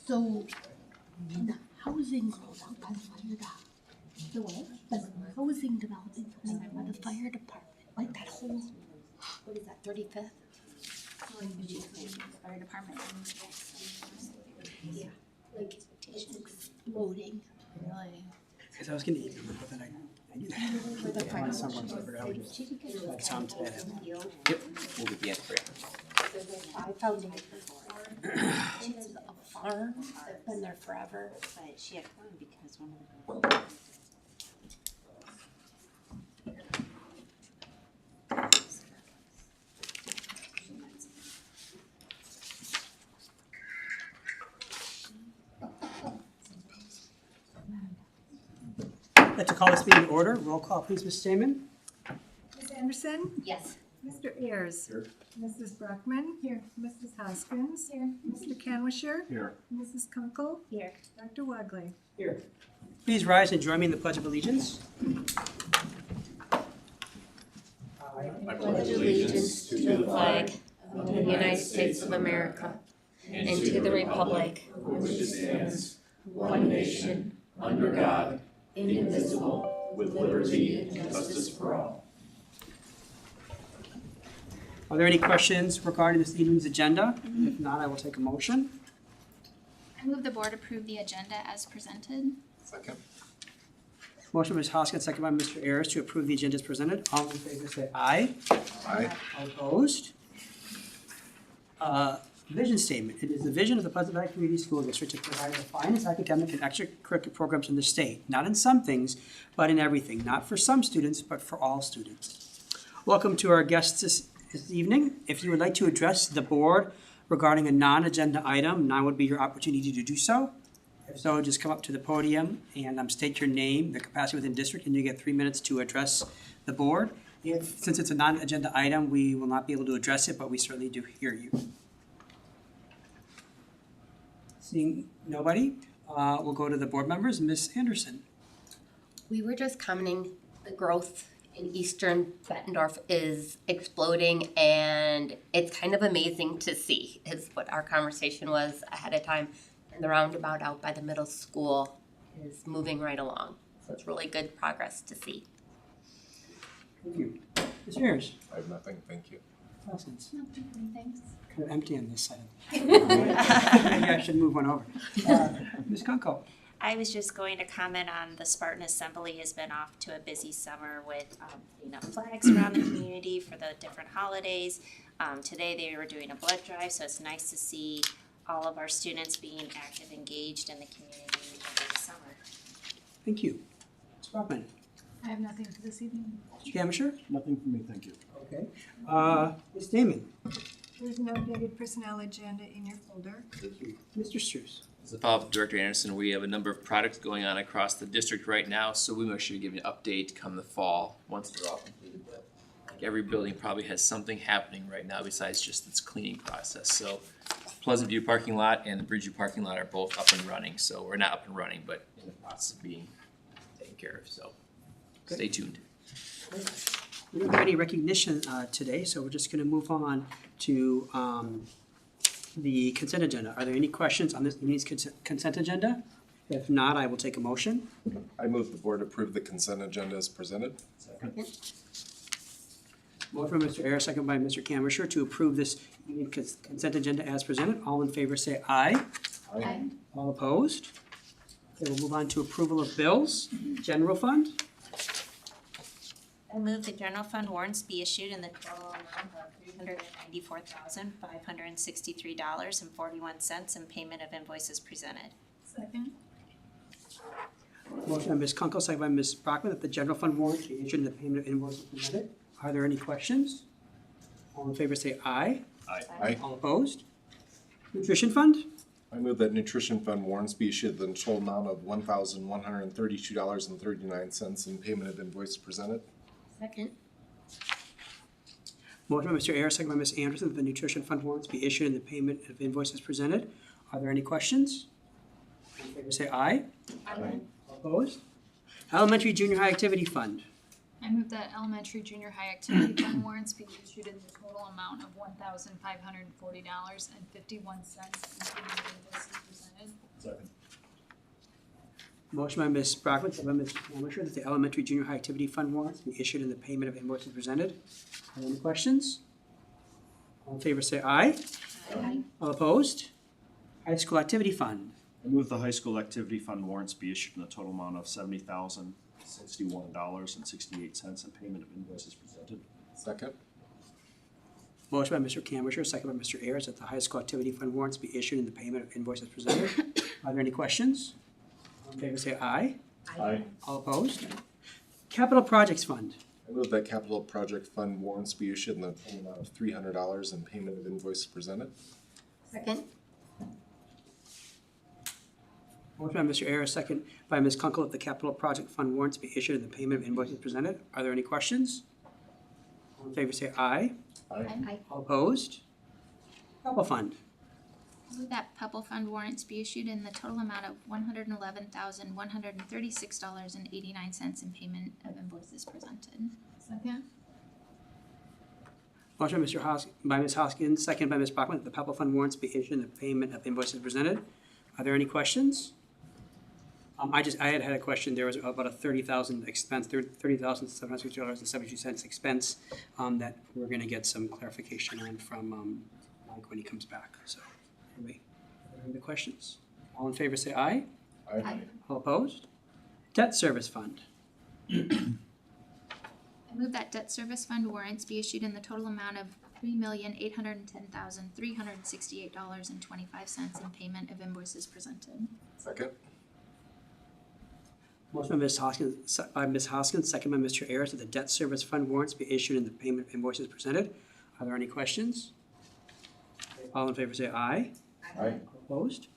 So, the housing rolled out by the fire department. The what? The housing development coming out by the fire department, like that whole, what is that, 35th? Fire department. Yeah, like it's exploding. Really? Because I was gonna email them, but then I knew that. I wanted someone to figure out just like some today. Yep, we'll get the answer for you. I found it it's a farm that's been there forever. But she had one because one of the girls. I'd like to call this meeting to order. Roll call, please, Ms. Stamen. Ms. Anderson? Yes. Mr. Ayers? Here. Mrs. Brockman? Here. Mrs. Hoskins? Here. Mr. Canwisher? Here. Mrs. Kunkel? Here. Dr. Wagley? Here. Please rise and join me in the Pledge of Allegiance. I pledge allegiance to the flag of the United States of America and to the republic for which it stands, one nation, under God, indivisible, with liberty and justice for all. Are there any questions regarding this evening's agenda? If not, I will take a motion. I move the board approve the agenda as presented. Second. Motion by Ms. Hoskins, second by Mr. Ayers to approve the agenda as presented. All in favor say aye. Aye. All opposed? Vision statement. It is the vision of the Pleasant Valley Community School District to provide the finest academic and extracurricular programs in the state, not in some things, but in everything, not for some students, but for all students. Welcome to our guests this evening. If you would like to address the board regarding a non-agenda item, now would be your opportunity to do so. If so, just come up to the podium and state your name, the capacity within district, and you get 3 minutes to address the board. Since it's a non-agenda item, we will not be able to address it, but we certainly do hear you. Seeing nobody, we'll go to the board members. Ms. Anderson. We were just commenting, the growth in Eastern Bettendorf is exploding, and it's kind of amazing to see, is what our conversation was ahead of time. And the roundabout out by the middle school is moving right along. So it's really good progress to see. Thank you. Mr. Ayers. I have nothing, thank you. Hoskins. Thanks. Kind of empty on this side. Maybe I should move one over. Ms. Kunkel. I was just going to comment on the Spartan Assembly has been off to a busy summer with putting up flags around the community for the different holidays. Today they were doing a blood drive, so it's nice to see all of our students being active, engaged in the community over the summer. Thank you. Ms. Brockman. I have nothing for this evening. Mr. Camisher. Nothing for me, thank you. Okay. Ms. Damon. There's an updated personnel agenda in your folder. Thank you. Mr. Strus. As a follow-up, Director Anderson, we have a number of projects going on across the district right now, so we make sure to give you an update come the fall, once they're all completed. But I think every building probably has something happening right now besides just its cleaning process. So Pleasant View parking lot and the Bridgeview parking lot are both up and running, so we're not up and running, but in the process of being taken care of, so stay tuned. We don't have any recognition today, so we're just going to move on to the consent agenda. Are there any questions on this evening's consent agenda? If not, I will take a motion. I move the board approve the consent agenda as presented. Motion by Mr. Ayers, second by Mr. Camisher to approve this evening consent agenda as presented. All in favor say aye. Aye. All opposed? Okay, we'll move on to approval of bills. General fund. I move the general fund warrants be issued in the total amount of $394,563.41 in payment of invoices presented. Second. Motion by Ms. Kunkel, second by Ms. Brockman, that the general fund warrant be issued in the payment of invoices presented. Are there any questions? All in favor say aye. Aye. All opposed? Nutrition fund. I move that nutrition fund warrants be issued in the total amount of $1,132.39 in payment of invoice presented. Second. Motion by Mr. Ayers, second by Ms. Anderson, that the nutrition fund warrants be issued in the payment of invoices presented. Are there any questions? All in favor say aye. Aye. All opposed? Elementary junior high activity fund. I move that elementary junior high activity fund warrants be issued in the total amount of $1,540.51 including invoices presented. Second. Motion by Ms. Brockman, second by Ms. Camisher, that the elementary junior high activity fund warrants be issued in the payment of invoices presented. Are there any questions? All in favor say aye. Aye. All opposed? High school activity fund. I move the high school activity fund warrants be issued in the total amount of $70,061.68 in payment of invoices presented. Second. Motion by Mr. Camisher, second by Mr. Ayers, that the high school activity fund warrants be issued in the payment of invoices presented. Are there any questions? All in favor say aye. Aye. All opposed? Capital projects fund. I move that capital project fund warrants be issued in the total amount of $300 in payment of invoices presented. Second. Motion by Mr. Ayers, second by Ms. Kunkel, that the capital project fund warrants be issued in the payment of invoices presented. Are there any questions? All in favor say aye. Aye. All opposed? Purple fund. I move that Pupple Fund warrants be issued in the total amount of $111,136.89 in payment of invoices presented. Second. Motion by by Ms. Hoskins, second by Ms. Brockman, that the Purple fund warrants be issued in the payment of invoices presented. Are there any questions? I had a question. There was about a $30,000 expense, $30,760.72 expense that we're gonna get some clarification on from Mike when he comes back. So, anyway, are there any questions? All in favor say aye. Aye. All opposed? Debt service fund. I move that debt service fund warrants be issued in the total amount of $3,810,368.25 in payment of invoices presented. Second. Motion by Ms. Hoskins, second by Mr. Ayers, that the debt service fund warrants be issued in the payment of invoices presented. Are there any questions? All in favor say aye. Aye. Opposed?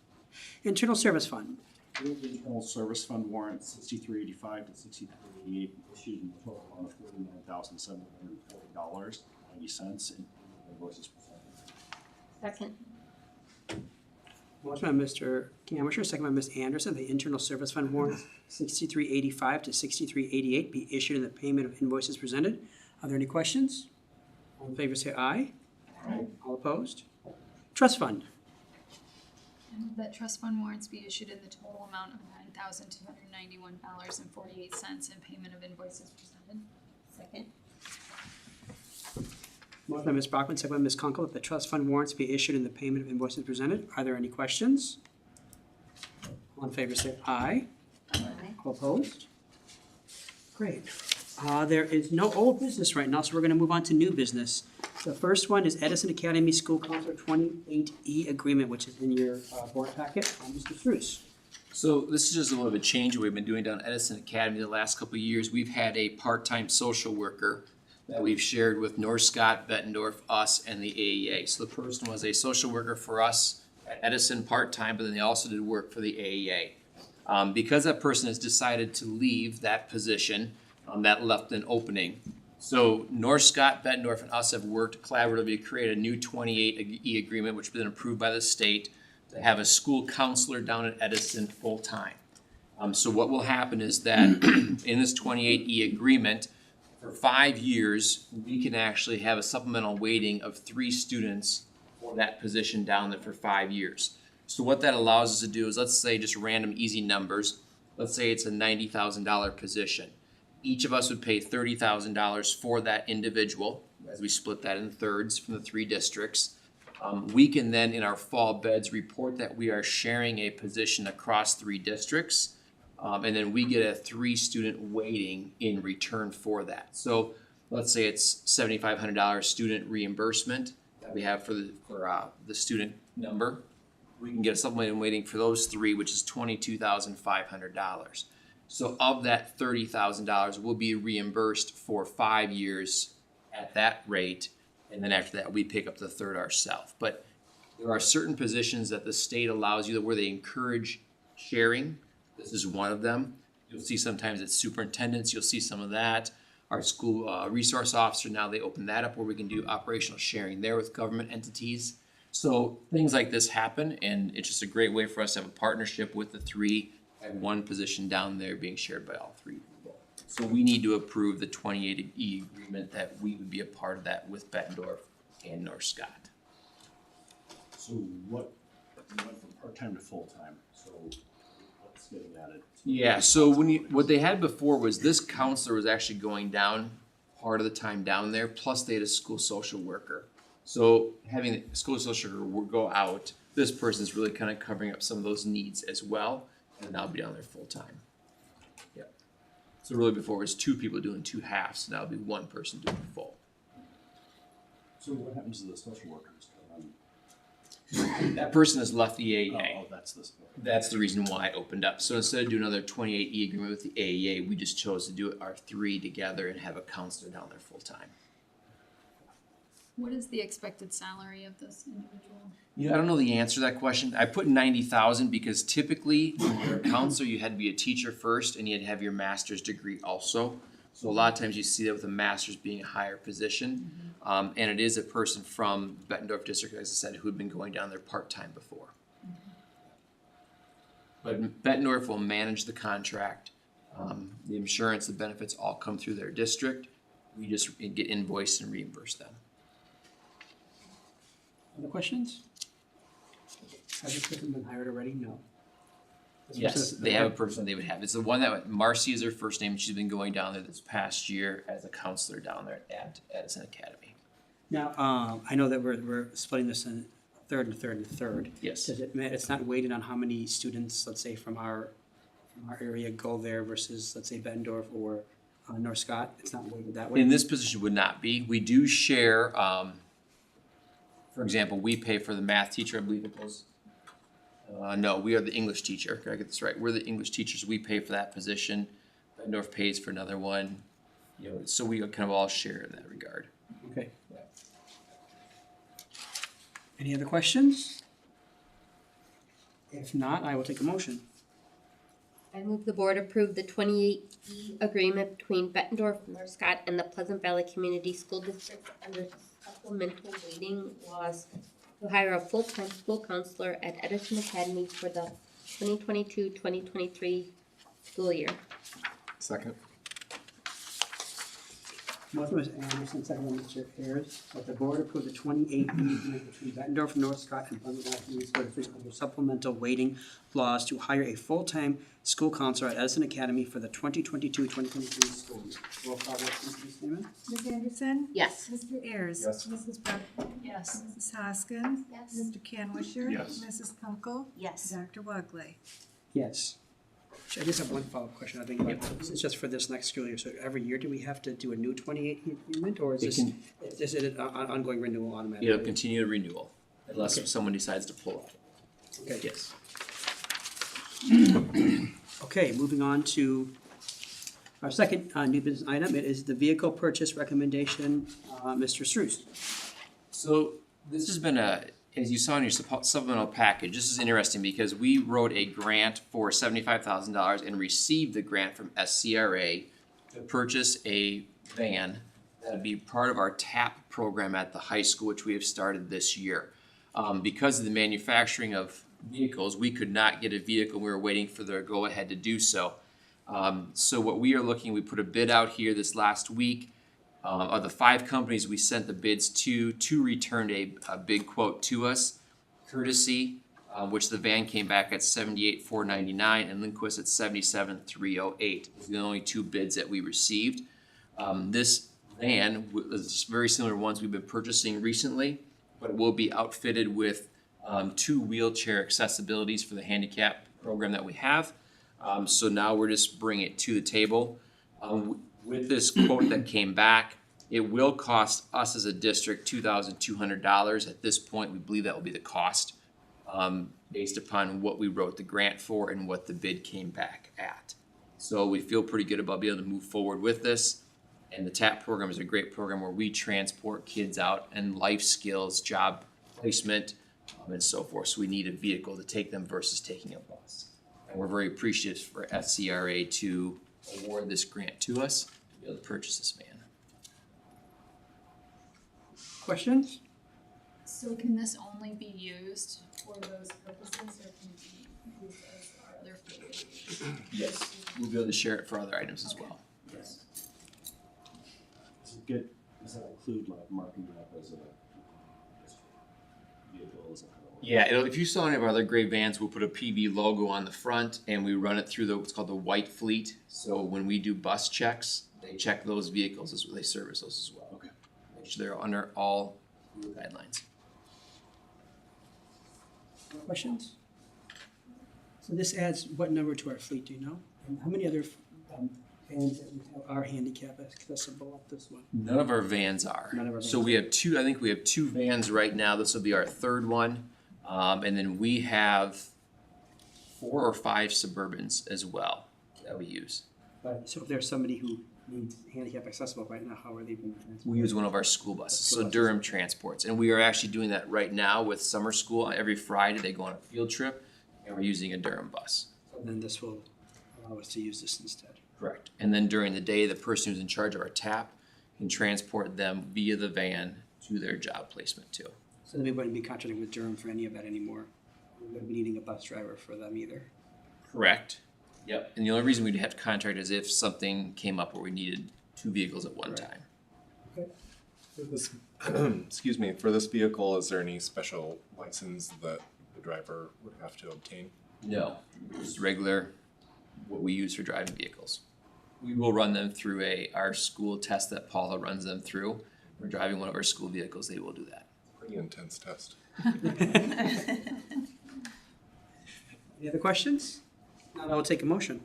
Internal service fund. I move the internal service fund warrant 6385 to 6388 issued in the total amount of $49,740.90 in invoices presented. Second. Motion by Mr. Camisher, second by Ms. Anderson, the internal service fund warrants 6385 to 6388 be issued in the payment of invoices presented. Are there any questions? All in favor say aye. Aye. All opposed? Trust fund. I move that trust fund warrants be issued in the total amount of $9,291.48 in payment of invoices presented. Second. Motion by Ms. Brockman, second by Ms. Kunkel, that the trust fund warrants be issued in the payment of invoices presented. Are there any questions? All in favor say aye. Aye. All opposed? Great. There is no old business right now, so we're gonna move on to new business. The first one is Edison Academy School Council 28E agreement, which is in your board packet. Mr. Spruce. So this is just a little bit of a change we've been doing down at Edison Academy the last couple of years. We've had a part-time social worker that we've shared with North Scott, Bettendorf, us, and the AEA. So the person was a social worker for us at Edison part-time, but then they also did work for the AEA. Because that person has decided to leave that position, that left an opening. So North Scott, Bettendorf, and us have worked collaboratively to create a new 28E agreement, which has been approved by the state, to have a school counselor down at Edison full-time. So what will happen is that in this 28E agreement, for 5 years, we can actually have a supplemental weighting of 3 students for that position down there for 5 years. So what that allows us to do is, let's say just random easy numbers, let's say it's a $90,000 position. Each of us would pay $30,000 for that individual, as we split that in thirds from the 3 districts. We can then, in our fall beds, report that we are sharing a position across 3 districts. And then we get a 3-student weighting in return for that. So let's say it's $7,500 student reimbursement that we have for the student number. We can get a supplemental weighting for those 3, which is $22,500. So of that $30,000 will be reimbursed for 5 years at that rate, and then after that we pick up the third ourselves. But there are certain positions that the state allows you where they encourage sharing. This is one of them. You'll see sometimes it's superintendents, you'll see some of that. Our school resource officer, now they open that up where we can do operational sharing there with government entities. So things like this happen, and it's just a great way for us to have a partnership with the 3 and 1 position down there being shared by all 3 people. So we need to approve the 28E agreement that we would be a part of that with Bettendorf and North Scott. So what, you went from part-time to full-time, so what's getting added? Yeah, so what they had before was this counselor was actually going down part of the time down there, plus they had a school social worker. So having the school social worker go out, this person's really kind of covering up some of those needs as well, and now be down there full-time. Yeah. So really before it was two people doing two halves, now it'll be one person doing full. So what happens to the social workers? That person has left the AEA. Oh, that's this. That's the reason why it opened up. So instead of doing another 28E agreement with the AEA, we just chose to do it our three together and have a counselor down there full-time. What is the expected salary of this individual? Yeah, I don't know the answer to that question. I put 90,000 because typically when you're a counselor, you had to be a teacher first and you had to have your master's degree also. So a lot of times you see that with a master's being a higher position. And it is a person from Bettendorf District, as I said, who had been going down there part-time before. But Bettendorf will manage the contract. The insurance, the benefits all come through their district. We just get invoiced and reimburse them. Other questions? Has this person been hired already? No. This Yes, person- they have a person they would have. It's the one that, Marcy is her first name. She's been going down there this past year as a counselor down there at Edison Academy. Now, I know that we're splitting this in third and third and third. Yes. Does it, it's not weighted on how many students, let's say, from our area go there versus, let's say, Bettendorf or North Scott? It's not weighted that way? In this position would not be. We do share, for example, we pay for the math teacher, I believe it was. No, we are the English teacher. Can I get this right? We're the English teachers. We pay for that position. Bettendorf pays for another one. You know, so we kind of all share in that regard. Okay. Any other questions? If not, I will take a motion. I move the board approve the 28E agreement between Bettendorf, North Scott, and the Pleasant Valley Community School District under supplemental waiting laws to hire a full-time school counselor at Edison Academy for the 2022-2023 school year. Second. Motion was Anderson, second by Mr. Ayers, that the board approve the 28E agreement between Bettendorf, North Scott, and Pleasant Valley Community School District under supplemental waiting laws to hire a full-time school counselor at Edison Academy for the 2022-2023 school year. Roll call, vote, please, Ms. Naaman. Ms. Anderson? Yes. Mr. Ayers? Yes. Mrs. Bratton? Yes. Mrs. Hoskins? Yes. Mr. Canwisher? Yes. Mrs. Kunkel? Yes. Dr. Wugley? Yes. I just have one follow-up question, I think, this is just for this next school year, so every year do we have to do a new 28E agreement, or is It this, can- is it an ongoing renewal automatically? It'll continue the renewal unless Okay. someone decides to pull out. Okay. Yes. Okay, moving on to our second new business item. It is the vehicle purchase recommendation, Mr. Struce. So this has been as you saw in your supplemental package, this is interesting because we wrote a grant for $75,000 and received the grant from SCRA to purchase a van that would be part of our TAP program at the high school, which we have started this year. Because of the manufacturing of vehicles, we could not get a vehicle. We were waiting for their go-ahead to do so. So what we are looking, we put a bid out here this last week. Of the 5 companies we sent the bids to, 2 returned a big quote to us. Courtesy, which the van came back at $78,499, and Lindquist at $77,308. Those are the only 2 bids that we received. This van is very similar to ones we've been purchasing recently, but it will be outfitted with 2 wheelchair accessibilities for the handicap program that we have. So now we're just bringing it to the table. With this quote that came back, it will cost us as a district $2,200. At this point, we believe that will be the cost, based upon what we wrote the grant for and what the bid came back at. So we feel pretty good about being able to move forward with this. And the TAP program is a great program where we transport kids out and life skills, job placement, and so forth. So we need a vehicle to take them versus taking a bus. And we're very appreciative for SCRA to award this grant to us to be able to purchase this van. Questions? So can this only be used for those purposes, or can it be used as our other fleet? Yes. We'll be able to share it for other items as well. does that include like marking it up as a vehicle? Is that how it works? Yeah, if you saw any of our other gray vans, we'll put a PB logo on the front and we run it through what's called the white fleet. So when we do bus checks, they check those vehicles as they service those as well. Okay. Make sure they're under all guidelines. Questions? So this adds what number to our fleet, do you know? And how many other vans that we have are handicap accessible up this one? None of our vans are. None of our So vans we have two, I think we have two vans right now. This will be our third one. And then we have 4 or 5 Suburbans as well that we use. But, so if there's somebody who needs handicap accessible right now, how are they being transported? We use one of our school buses, School so buses. Durham Transports. And we are actually doing that right now with summer school. Every Friday, they go on a field trip, and we're using a Durham bus. So then this will allow us to use this instead. Correct. And then during the day, the person who's in charge of our TAP can transport them via the van to their job placement too. So then we wouldn't be contracting with Durham for any of that anymore. We wouldn't be needing a bus driver for them either. Correct. Yep. And the only reason we'd have to contract is if something came up where we needed 2 vehicles at one Right. time. Okay. For this, excuse me, for this vehicle, is there any special license that the driver would have to obtain? No, just regular, what we use for driving vehicles. We will run them through our school test that Paula runs them through. We're driving one of our school vehicles, they will do that. Pretty intense test. Any other questions? Now I will take a motion.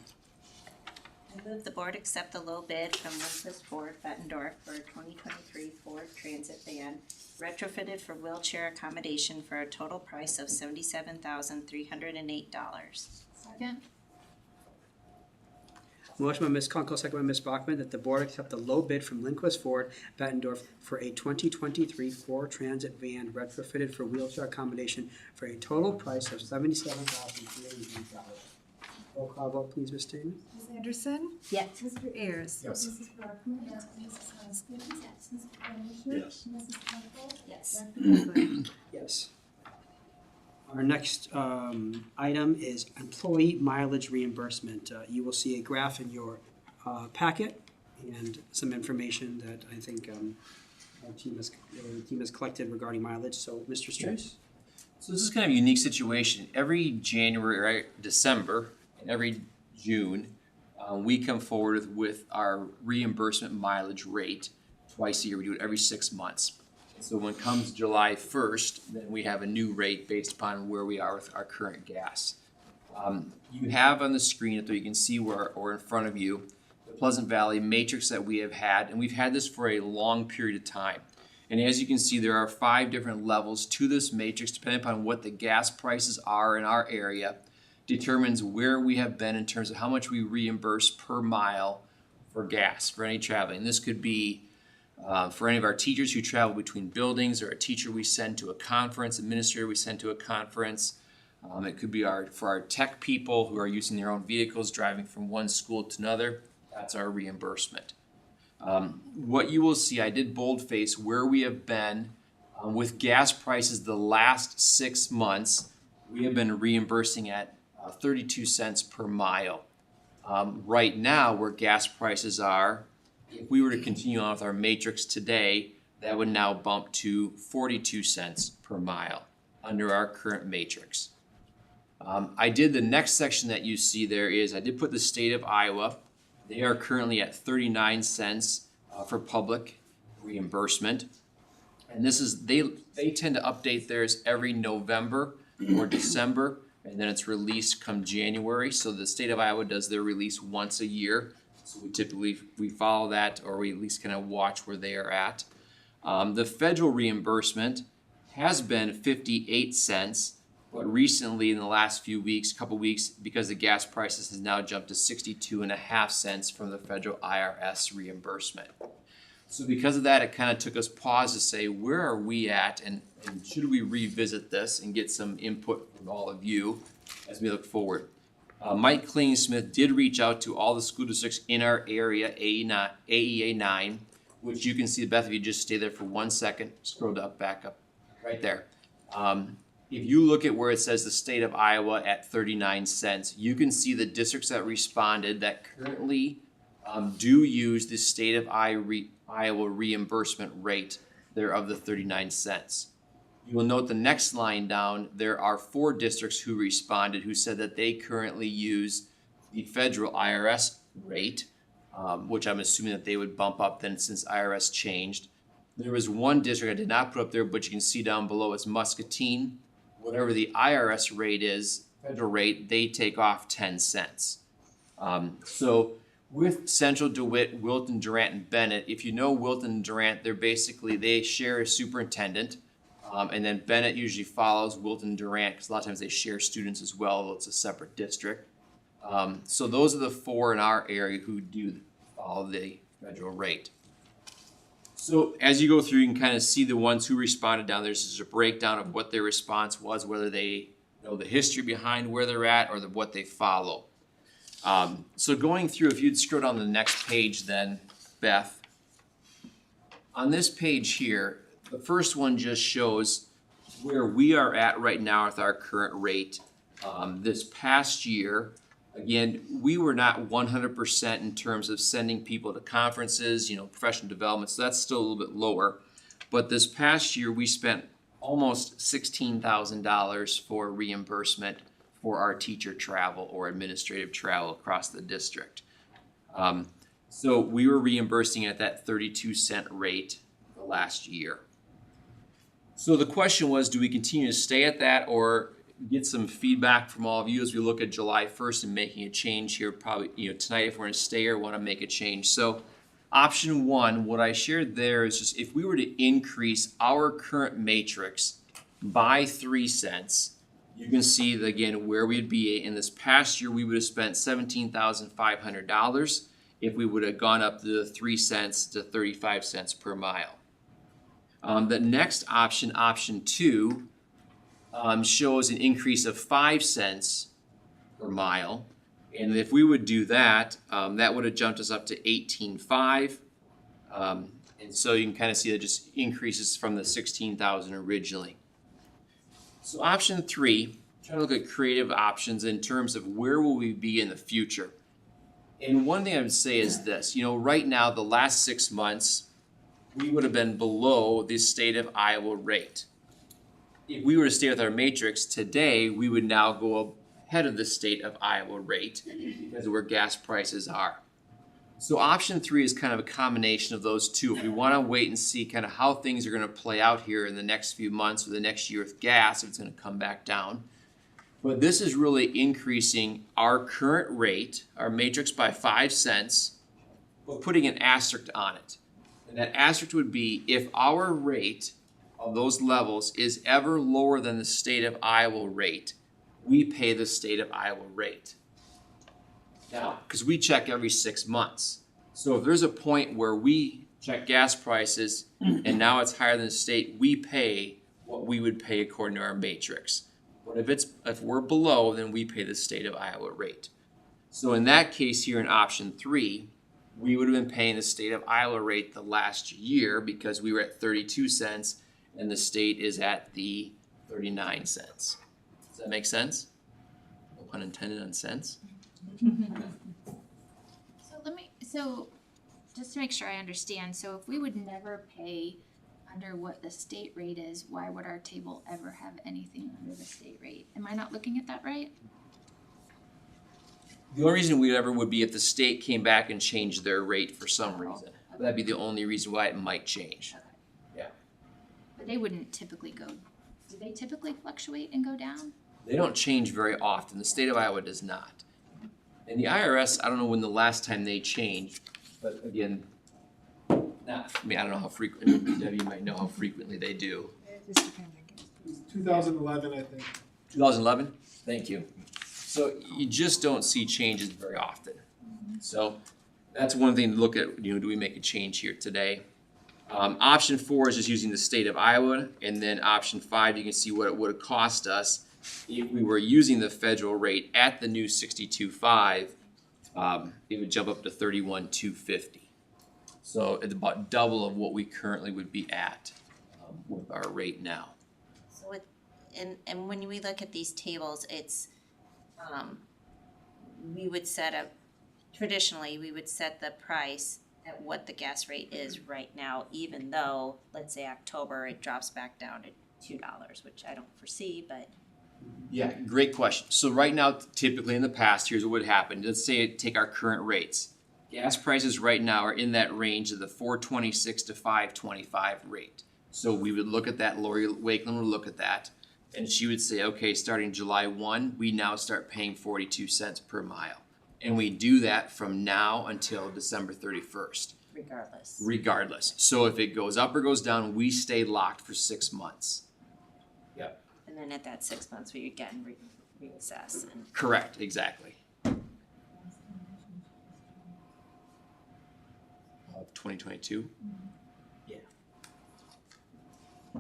I move the board accept the low bid from Lindquist Ford Bettendorf for a 2023 Ford Transit van retrofitted for wheelchair accommodation for a total price of $77,308. Second? Motion by Ms. Kunkel, second by Ms. Bachman, that the board accept the low bid from Lindquist Ford Bettendorf for a 2023 Ford Transit van retrofitted for wheelchair accommodation for a total price of $77,308. Roll call vote, please, Ms. Taman. Ms. Anderson? Yes. Mr. Ayers? Yes. Mrs. Brockman? Yes. Mrs. Hoskins? Yes. Mr. Canisius? Yes. Mrs. Kunkel? Yes. Dr. Beckler? Yes. Our next item is employee mileage reimbursement. You will see a graph in your packet and some information that I think our team has collected regarding mileage. So, Mr. Struess? So this is kind of a unique situation. Every January, or December, and every June, we come forward with our reimbursement mileage rate twice a year. We do it every 6 months. So when it comes July 1st, then we have a new rate based upon where we are with our current gas. You have on the screen up there, you can see or in front of you, the Pleasant Valley matrix that we have had, and we've had this for a long period of time. And as you can see, there are 5 different levels to this matrix, depending upon what the gas prices are in our area, determines where we have been in terms of how much we reimburse per mile for gas, for any traveling. This could be for any of our teachers who travel between buildings, or a teacher we send to a conference, administrator we send to a conference. It could be for our tech people who are using their own vehicles, driving from one school to another. That's our reimbursement. What you will see, I did boldface where we have been with gas prices the last 6 months. We have been reimbursing at 32 cents per mile. Right now, where gas prices are, if we were to continue on with our matrix today, that would now bump to 42 cents per mile under our current matrix. I did the next section that you see there is I did put the state of Iowa. They are currently at 39 cents for public reimbursement. And this is, they tend to update theirs every November or December, and then it's released come January. So the state of Iowa does their release once a year. So we follow that, or we at least kind of watch where they are at. The federal reimbursement has been 58 cents, but recently in the last few weeks, couple weeks, because the gas prices has now jumped to 62.5 cents from the federal IRS reimbursement. So because of that, it kind of took us pause to say, where are we at, and should we revisit this and get some input from all of you as we look forward? Mike Klingsmith did reach out to all the school districts in our area, AEA 9, which you can see, Beth, if you just stay there for 1 second, scroll back up, right there. If you look at where it says the state of Iowa at 39 cents, you can see the districts that responded that currently do use the state of Iowa reimbursement rate there of the 39 cents. You will note the next line down, there are 4 districts who responded who said that they currently use the federal IRS rate, which I'm assuming that they would bump up then since IRS changed. There was 1 district I did not put up there, but you can see down below it's Muscatine. Whatever the IRS rate is, federal rate, they take off 10 cents. So with Central, DeWitt, Wilton, Durant, and Bennett, if you know Wilton and Durant, they share a superintendent. And then Bennett usually follows Wilton and Durant because a lot of times they share students as well, although it's a separate district. So those are the 4 in our area who do follow the federal rate. So as you go through, you can kind of see the ones who responded down there. There's just a breakdown of what their response was, whether they know the history behind where they're at or what they follow. So going through, if you'd scroll down to the next page then, Beth. On this page here, the first one just shows where we are at right now with our current rate. This past year, again, we were not 100% in terms of sending people to conferences, professional development, so that's still a little bit lower. But this past year, we spent almost $16,000 for reimbursement for our teacher travel or administrative travel across the district. So we were reimbursing at that 32-cent rate the last year. So the question was, do we continue to stay at that or get some feedback from all of you as we look at July 1st and making a change here probably, tonight if we're gonna stay or wanna make a change. So option 1, what I shared there is just if we were to increase our current matrix by 3 cents, you can see that, again, where we'd be. In this past year, we would have spent $17,500 if we would have gone up to 3 cents to 35 cents per mile. The next option, option 2, shows an increase of 5 cents per mile. And if we would do that, that would have jumped us up to $18,500. And so you can kind of see that just increases from the $16,000 originally. So option 3, trying to look at creative options in terms of where will we be in the future. And one thing I would say is this, right now, the last 6 months, we would have been below the state of Iowa rate. If we were to stay with our matrix today, we would now go ahead of the state of Iowa rate because of where gas prices are. So option 3 is kind of a combination of those two. If we want to wait and see kind of how things are going to play out here in the next few months or the next year with gas, if it's going to come back down. But this is really increasing our current rate, our matrix, by 5 cents, but putting an asterisk on it. And that asterisk would be if our rate of those levels is ever lower than the state of Iowa rate, we pay the state of Iowa rate. Now, because we check every 6 months. So if there's a point where we check gas prices and now it's higher than the state, we pay what we would pay according to our matrix. But if we're below, then we pay the state of Iowa rate. So in that case here in option 3, we would have been paying the state of Iowa rate the last year because we were at 32 cents and the state is at the 39 cents. Does that make sense? No pun intended on cents. So just to make sure I understand, so if we would never pay under what the state rate is, why would our table ever have anything under the state rate? Am I not looking at that right? The only reason we ever would be if the state came back and changed their rate for some reason. That'd be the only reason why it might change. Yeah. But they wouldn't typically go, do they typically fluctuate and go down? They don't change very often. The state of Iowa does not. And the IRS, I don't know when the last time they changed, but again, I don't know how frequently, Debbie might know how frequently they do. 2011, I think. 2011? Thank you. So you just don't see changes very often. So that's one thing to look at, do we make a change here today? Option 4 is just using the state of Iowa, and then option 5, you can see what it would have cost us if we were using the federal rate at the new 62.5. It would jump up to 31,250. So it's about double of what we currently would be at with our rate now. So and when we look at these tables, it's traditionally we would set the price at what the gas rate is right now, even though, let's say October, it drops back down to $2, which I don't foresee, but Yeah, great question. So right now, typically in the past, here's what would happen. Let's say take our current rates. Gas prices right now are in that range of the 426 to 525 rate. So we would look at that, Lori Wakeland would look at that, and she would say, okay, starting July 1, we now start paying 42 cents per mile. And we do that from now until December 31st, regardless. regardless. So if it goes up or goes down, we stay locked for 6 months. And then at that 6 months, we again reassess and. Correct, exactly. Of 2022? Yeah.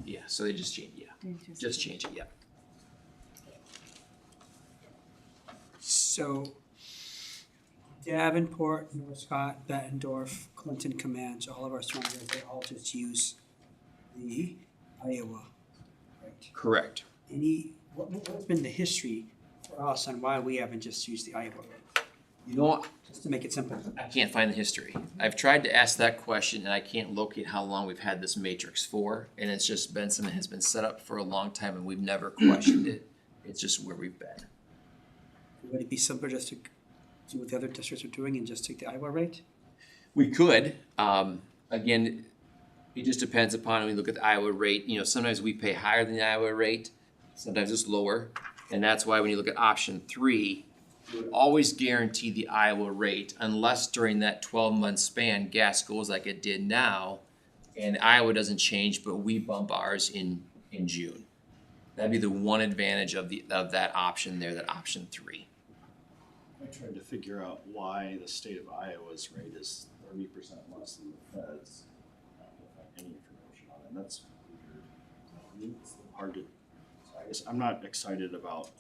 Yeah, so they just changed, just change it, yeah. So Davenport, North Scott, Bettendorf, Clinton, Comanche, all of our surrounding areas, they all just use the Iowa, right? Correct. What's been the history for us on why we haven't just used the Iowa rate? You know what? Just to make it simple. I can't find the history. I've tried to ask that question and I can't locate how long we've had this matrix for. And it's just been something that has been set up for a long time and we've never questioned it. It's just where we've been. Would it be simpler just to do what the other districts are doing and just take the Iowa rate? We could. Again, it just depends upon when we look at the Iowa rate. You know, sometimes we pay higher than the Iowa rate, sometimes it's lower. And that's why when you look at option 3, you would always guarantee the Iowa rate unless during that 12-month span gas goes like it did now and Iowa doesn't change, but we bump ours in June. That'd be the one advantage of that option there, that option 3. I tried to figure out why the state of Iowa's rate is 30% less than the feds. I don't find any information on it, and that's weird. It's hard to, so I guess I'm not excited about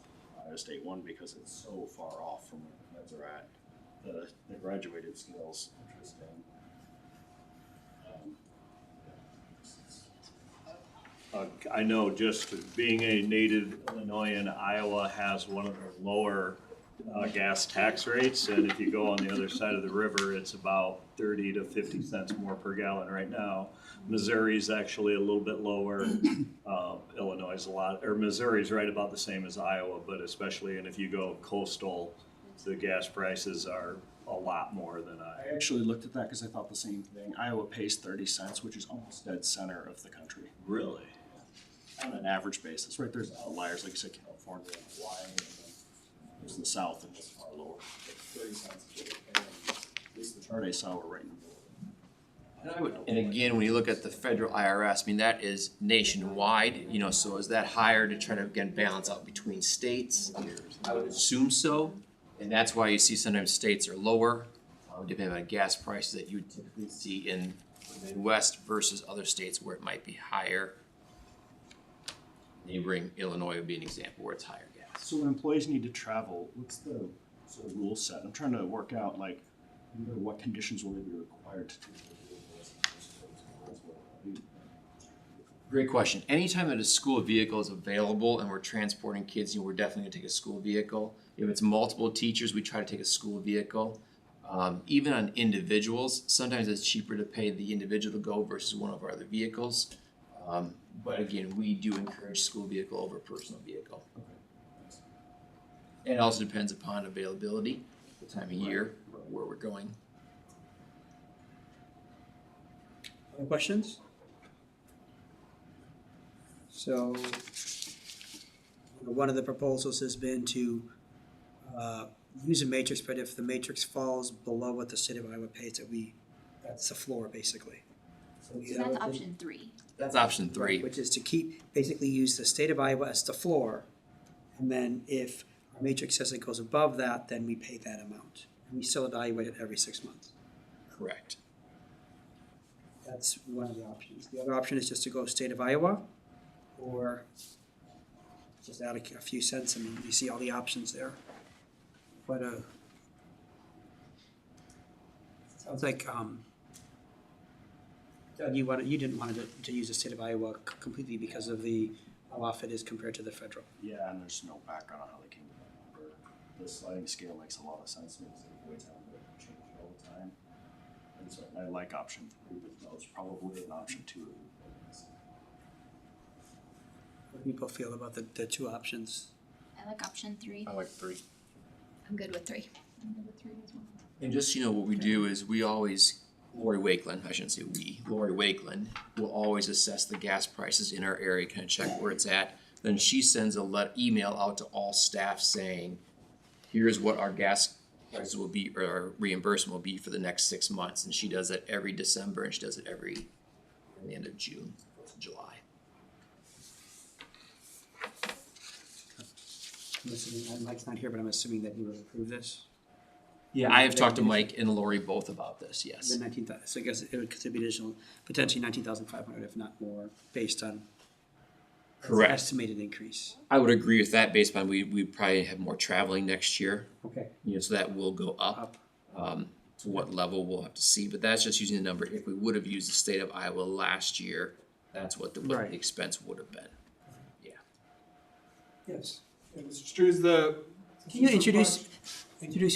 Iowa State 1 because it's so far off from where the feds are at. The graduated scale's interesting. I know just being a native Illinoisan, Iowa has one of the lower gas tax rates, and if you go on the other side of the river, it's about 30 to 50 cents more per gallon right now. Missouri's actually a little bit lower. Illinois is Missouri's right about the same as Iowa, but especially, and if you go coastal, the gas prices are a lot more than I actually looked at that because I thought the same thing. Iowa pays 30 cents, which is almost dead center of the country. Really? On an average basis, right? There's outliers, like you said, California and Hawaii, and then there's the South and it's far lower. But 30 cents is what we're paying. At least the chart I saw were right in the middle. And again, when you look at the federal IRS, I mean, that is nationwide, you know, so is that higher to try to, again, balance out between states? I would assume so, and that's why you see sometimes states are lower, depending on gas prices that you would typically see in the Midwest versus other states where it might be higher. Neighboring Illinois would be an example where it's higher gas. So when employees need to travel, what's the sort of rule set? I'm trying to work out like under what conditions will they be required to do. Great question. Anytime that a school vehicle is available and we're transporting kids, you know, we're definitely gonna take a school vehicle. If it's multiple teachers, we try to take a school vehicle. Even on individuals, sometimes it's cheaper to pay the individual to go versus one of our other vehicles. But again, we do encourage school vehicle over personal vehicle. And it also depends upon availability, the time of year, where we're going. Other questions? So, one of the proposals has been to use a matrix, but if the matrix falls below what the state of Iowa pays, that's the floor, basically. So that's option 3. That's option 3. Which is to basically use the state of Iowa as the floor, and then if our matrix says it goes above that, then we pay that amount. And we still evaluate it every 6 months. Correct. That's one of the options. The other option is just to go state of Iowa, or just add a few cents. I mean, you see all the options there. But sounds like Doug, you didn't want to use the state of Iowa completely because of how off it is compared to the federal. Yeah, and there's no background on how they came to that number. The sliding scale makes a lot of sense to me because they always have to change it all the time. And So I like option 3, but that was probably an option 2. What do people feel about the two options? I like option 3. I like 3. I'm good with 3. I'm good with 3 as well. And just, what we do is we always, Lori Wakeland, I shouldn't say we, Lori Wakeland will always assess the gas prices in our area, kind of check where it's at. Then she sends a email out to all staff saying, here's what our gas prices will be, or our reimbursement will be for the next 6 months. And she does it every December, and she does it in the end of June, July. I'm assuming, Mike's not here, but I'm assuming that he would approve this. Yeah, I have talked to Mike and Lori both about this, yes. The 19,000, so I guess it would contribute additional, potentially 19,500, if not more, based on Correct. estimated increase. I would agree with that based on we probably have more traveling next year. Okay. So that will go up. To what level we'll have to see, but that's just using the number. If we would have used the state of Iowa last year, that's what the Right. expense would have been. Yes. Mr. Struz, Can you introduce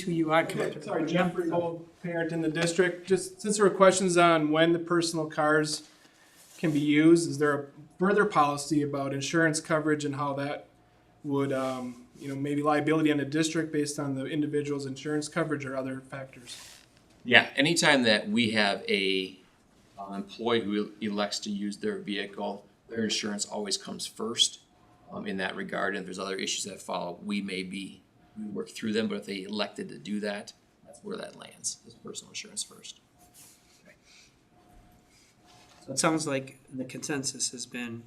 who you are? Come up to the Sorry, podium. Jeffrey Gold, parent in the district. Just since there were questions on when the personal cars can be used, is there a further policy about insurance coverage and how that would, maybe liability on the district based on the individual's insurance coverage or other factors? Yeah, anytime that we have a employee who elects to use their vehicle, their insurance always comes first in that regard. And if there's other issues that follow, we work through them, but if they elected to do that, that's where that lands, is personal insurance first. So it sounds like the consensus has been,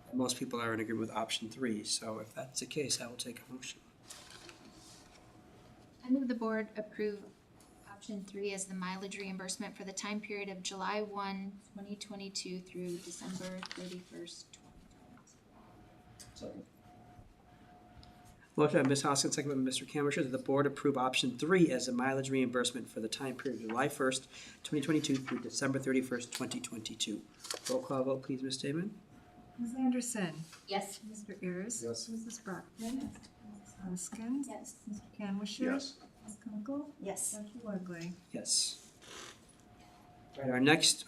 that most people are in agreement with option 3, so if that's the case, I will take a motion. I move the board approve option 3 as the mileage reimbursement for the time period of July 1, 2022 through December 31st, 2022. Motion by Ms. Hoskins, second by Mr. Camerich, that the board approve option 3 as a mileage reimbursement for the time period of July 1st, 2022 through December 31st, 2022. Roll call vote, please, Ms. Damon. Ms. Anderson? Yes. Mr. Ayers? Yes. Mrs. Brockman? Mrs. Hoskins? Yes. Mr. Canwisher? Yes. Ms. Kunkel? Yes. Dr. Worgley? Yes. All right, our next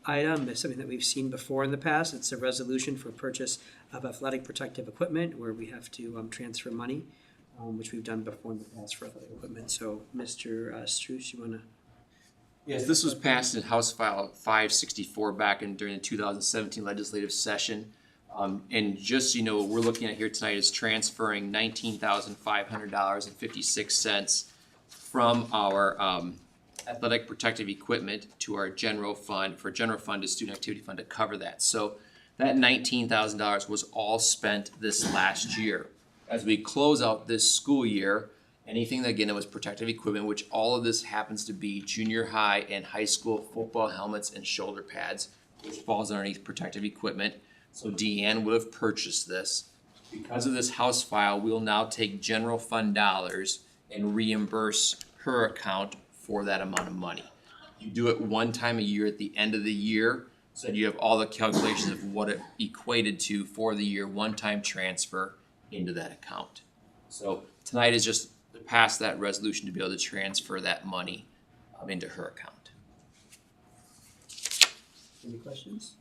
item is something that we've seen before in the past. It's a resolution for purchase of athletic protective equipment where we have to transfer money, which we've done before in the past for athletic equipment. So, Mr. Strus, you want to? Yes, this was passed in House File 564 during the 2017 legislative session. And just so you know, what we're looking at here tonight is transferring $19,500.56 from our athletic protective equipment to our general fund, for general fund to student activity fund to cover that. So that $19,000 was all spent this last year. As we close out this school year, anything that, again, that was protective equipment, which all of this happens to be junior high and high school football helmets and shoulder pads, which falls underneath protective equipment. So Deanne would have purchased this. Because of this House file, we'll now take general fund dollars and reimburse her account for that amount of money. You do it one time a year at the end of the year, so that you have all the calculations of what it equated to for the year, one-time transfer into that account. So tonight is just to pass that resolution to be able to transfer that money into her account. Any questions?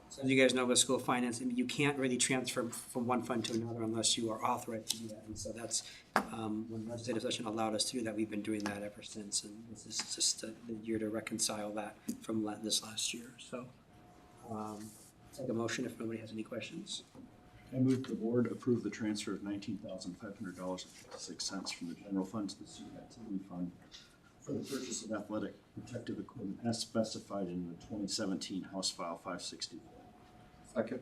So as you guys know with school finance, I mean, you can't really transfer from one fund to another unless you are authorized to do that. And so that's, when the legislative session allowed us to do that, we've been doing that ever since. And this is just the year to reconcile that from this last year. So, take a motion if nobody has any questions. I move the board approve the transfer of $19,500.56 from the general fund to the student activity fund for the purchase of athletic protective equipment as specified in the 2017 House File 564. Second.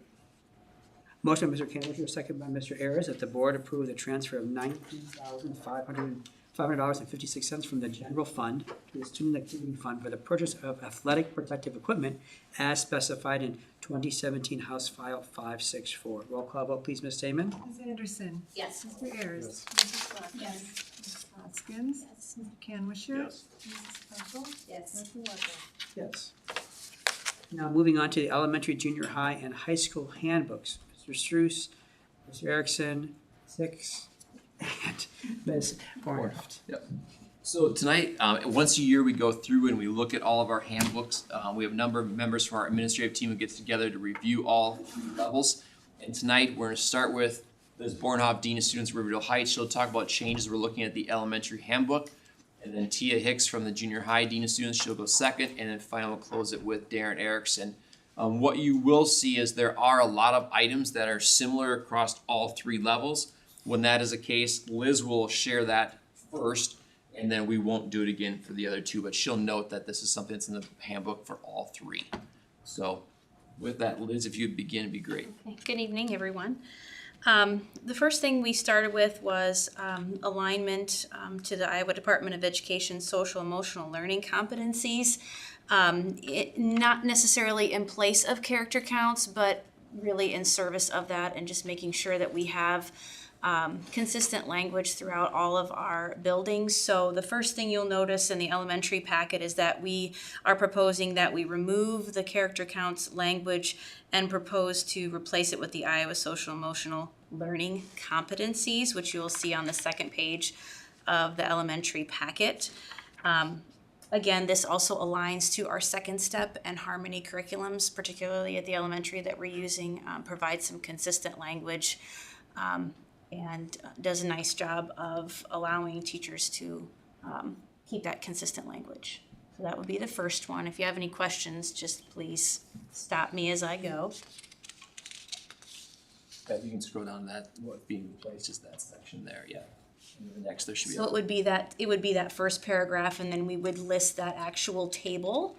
Motion by Mr. Canwisher, second by Mr. Ayers, that the board approve the transfer of $19,500.56 from the general fund to the student activity fund for the purchase of athletic protective equipment as specified in 2017 House File 564. Roll call vote, please, Ms. Damon. Ms. Anderson? Yes. Mr. Ayers? Yes. Mrs. Brockman? Yes. Mrs. Hoskins? Yes. Mr. Canwisher? Yes. Mrs. Kunkel? Yes. Dr. Worgley? Yes. Now moving on to the elementary, junior high, and high school handbooks. Mr. Strus, Mr. Erickson, 6, and Ms. Bornhoft. Yep. So tonight, once a year, we go through and we look at all of our handbooks. We have a number of members from our administrative team who gets together to review all 3 levels. And tonight, we're gonna start with Liz Bornhoff, Dean of Students, Riverdale Heights. She'll talk about changes we're looking at the elementary handbook. And then Tia Hicks from the junior high, Dean of Students, she'll go second. And then finally, we'll close it with Darren Erickson. What you will see is there are a lot of items that are similar across all 3 levels. When that is the case, Liz will share that first, and then we won't do it again for the other 2, but she'll note that this is something that's in the handbook for all 3. So with that, Liz, if you'd begin, it'd be great. Okay, good evening, everyone. The first thing we started with was alignment to the Iowa Department of Education social emotional learning competencies. Not necessarily in place of character counts, but really in service of that, and just making sure that we have consistent language throughout all of our buildings. So the first thing you'll notice in the elementary packet is that we are proposing that we remove the character counts language and propose to replace it with the Iowa social emotional learning competencies, which you will see on the second page of the elementary packet. Again, this also aligns to our second step and harmony curriculums, particularly at the elementary that we're using, provides some consistent language and does a nice job of allowing teachers to keep that consistent language. So that would be the first one. If you have any questions, just please stop me as I go. If you can scroll down that, what being replaced is that section there, yeah. And the next, there should be. So it would be that first paragraph, and then we would list that actual table.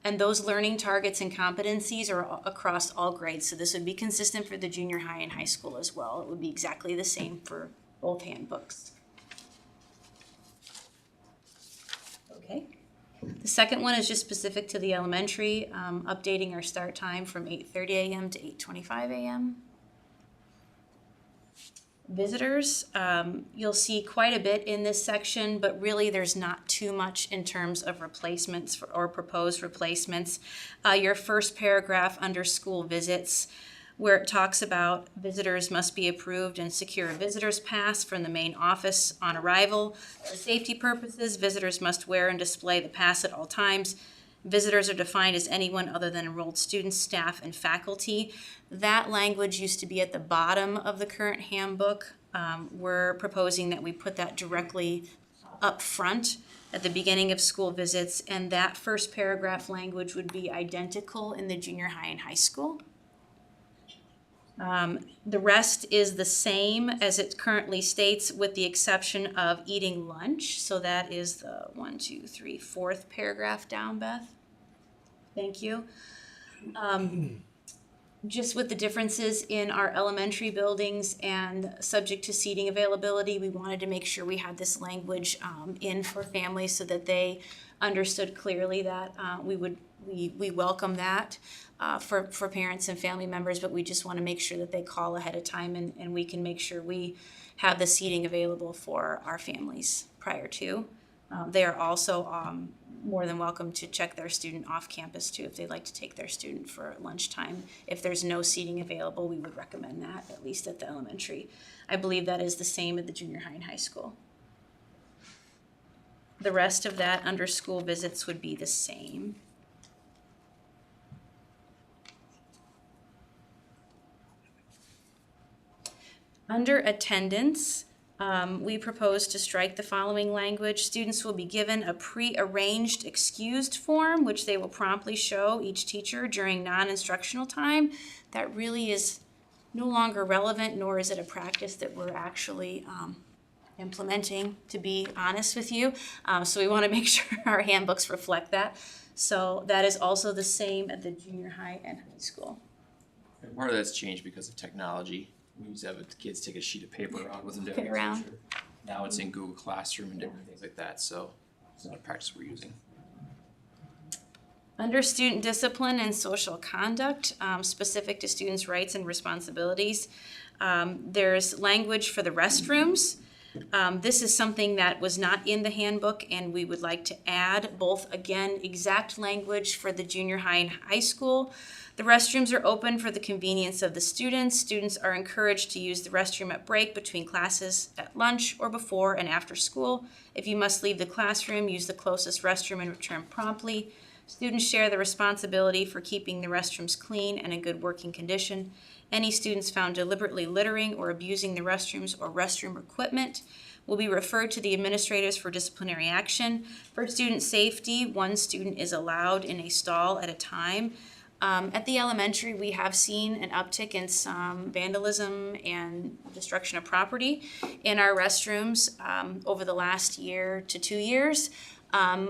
And those learning targets and competencies are across all grades. So this would be consistent for the junior high and high school as well. It would be exactly the same for both handbooks. Okay. The second one is just specific to the elementary, updating our start time from 8:30 a.m. to 8:25 a.m. Visitors, you'll see quite a bit in this section, but really there's not too much in terms of replacements or proposed replacements. Your first paragraph under school visits, where it talks about visitors must be approved and secure a visitor's pass from the main office on arrival. For safety purposes, visitors must wear and display the pass at all times. Visitors are defined as anyone other than enrolled students, staff, and faculty. That language used to be at the bottom of the current handbook. We're proposing that we put that directly up front at the beginning of school visits, and that first paragraph language would be identical in the junior high and high school. The rest is the same as it currently states, with the exception of eating lunch. So that is the 4th paragraph down, Beth. Thank you. Just with the differences in our elementary buildings and subject to seating availability, we wanted to make sure we had this language in for families so that they understood clearly that we welcome that for parents and family members, but we just want to make sure that they call ahead of time and we can make sure we have the seating available for our families prior to. They are also more than welcome to check their student off campus too if they'd like to take their student for lunchtime. If there's no seating available, we would recommend that, at least at the elementary. I believe that is the same at the junior high and high school. The rest of that under school visits would be the same. Under attendance, we propose to strike the following language. Students will be given a pre-arranged excused form, which they will promptly show each teacher during non-instructional time. That really is no longer relevant, nor is it a practice that we're actually implementing, to be honest with you. So we want to make sure our handbooks reflect that. So that is also the same at the junior high and high school. And part of that's changed because of technology. We used to have the kids take a sheet of paper around with them. Pick around. Now it's in Google Classroom and different things like that, so it's not a practice we're using. Under student discipline and social conduct, specific to students' rights and responsibilities, there's language for the restrooms. This is something that was not in the handbook, and we would like to add both, again, exact language for the junior high and high school. The restrooms are open for the convenience of the students. Students are encouraged to use the restroom at break, between classes, at lunch, or before and after school. If you must leave the classroom, use the closest restroom and return promptly. Students share the responsibility for keeping the restrooms clean and in good working condition. Any students found deliberately littering or abusing the restrooms or restroom equipment will be referred to the administrators for disciplinary action. For student safety, one student is allowed in a stall at a time. At the elementary, we have seen an uptick in some vandalism and destruction of property in our restrooms over the last year to 2 years.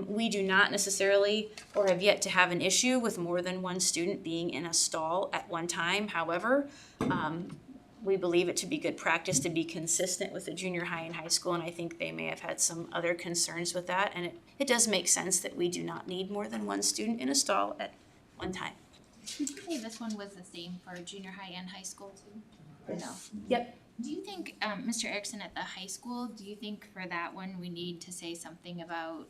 We do not necessarily or have yet to have an issue with more than one student being in a stall at one time. However, we believe it to be good practice to be consistent with the junior high and high school, and I think they may have had some other concerns with that. And it does make sense that we do not need more than one student in a stall at one time. Did you say this one was the same for junior high and high school too? Or no? Yep. Do you think, Mr. Erickson, at the high school, do you think for that one we need to say something about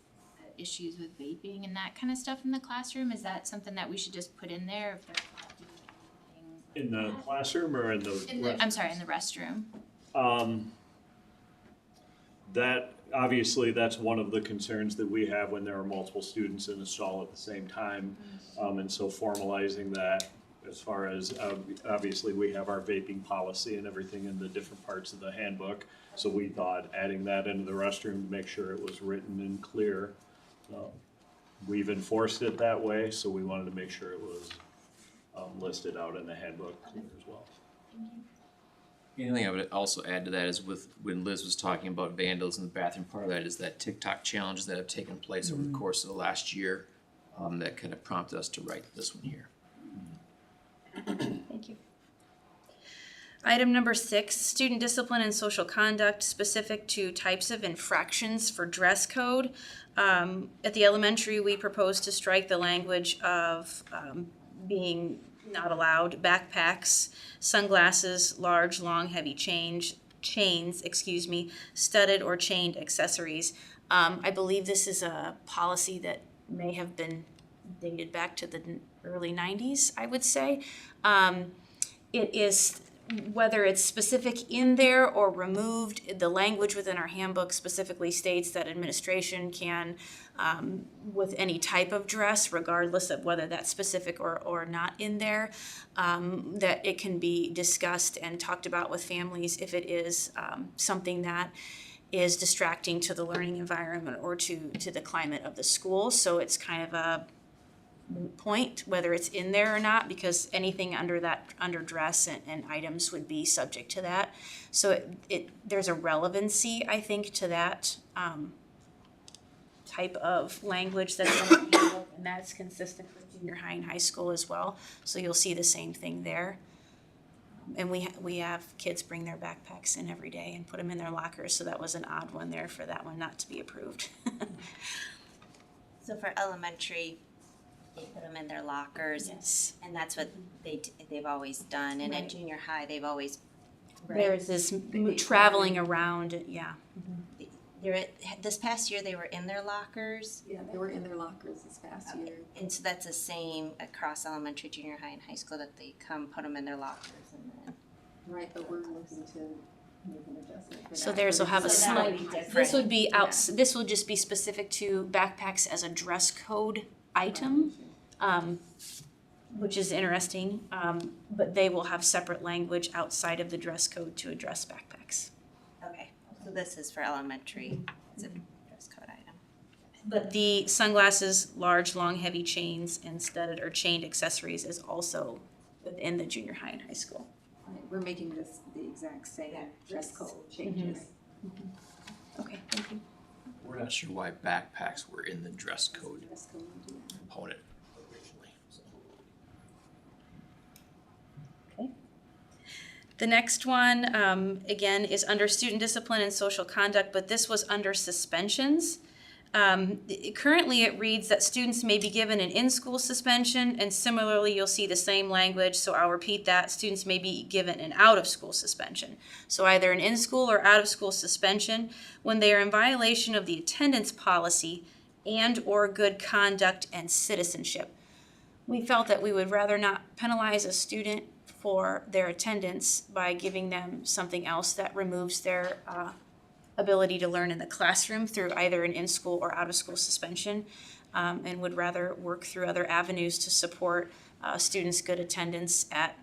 issues with vaping and that kind of stuff in the classroom? Is that something that we should just put in there if they're not doing anything? In the classroom or in the? I'm sorry, in the restroom. That, obviously, that's one of the concerns that we have when there are multiple students in a stall at the same time. And so formalizing that, as far as, obviously, we have our vaping policy and everything in the different parts of the handbook. So we thought adding that into the restroom to make sure it was written and clear. We've enforced it that way, so we wanted to make sure it was listed out in the handbook as well. The only thing I would also add to that is with, when Liz was talking about vandalism in the bathroom, part of that is that TikTok challenges that have taken place over the course of the last year that kind of prompted us to write this one here. Thank you. Item number 6, student discipline and social conduct specific to types of infractions for dress code. At the elementary, we propose to strike the language of being not allowed backpacks, sunglasses, large, long, heavy chains, studded or chained accessories. I believe this is a policy that may have been dated back to the early 90s, I would say. It is, whether it's specific in there or removed, the language within our handbook specifically states that administration can, with any type of dress, regardless of whether that's specific or not in there, that it can be discussed and talked about with families if it is something that is distracting to the learning environment or to the climate of the school. So it's kind of a point whether it's in there or not, because anything under dress and items would be subject to that. So there's a relevancy, I think, to that type of language that's in the handbook, and that's consistent with junior high and high school as well. So you'll see the same thing there. And we have kids bring their backpacks in every day and put them in their lockers, so that was an odd one there for that one not to be approved. So for elementary, they put them in their lockers. Yes. And that's what they've always done. And Right. at junior high, they've always. There's this traveling around, yeah. This past year, they were in their lockers. Yeah, they were in their lockers this past year. And so that's the same across elementary, junior high, and high school, that they come, put them in their lockers, and then. Right, but we're looking to make an adjustment for that. So theirs will have a So that'll slight, be different. this would be out, this will just be specific to backpacks as a dress code item, which is interesting, but they will have separate language outside of the dress code to address backpacks. Okay, so this is for elementary, it's a dress code item. But the sunglasses, large, long, heavy chains, and studded or chained accessories is also within the junior high and high school. Right, we're making this the exact same dress code changes. Okay, thank you. We're not sure why backpacks were in the dress code Dress code, yeah. component originally. So. The next one, again, is under student discipline and social conduct, but this was under suspensions. Currently, it reads that students may be given an in-school suspension, and similarly, you'll see the same language, so I'll repeat that. Students may be given an out-of-school suspension. So either an in-school or out-of-school suspension when they are in violation of the attendance policy and/or good conduct and citizenship. We felt that we would rather not penalize a student for their attendance by giving them something else that removes their ability to learn in the classroom through either an in-school or out-of-school suspension, and would rather work through other avenues to support students' good attendance at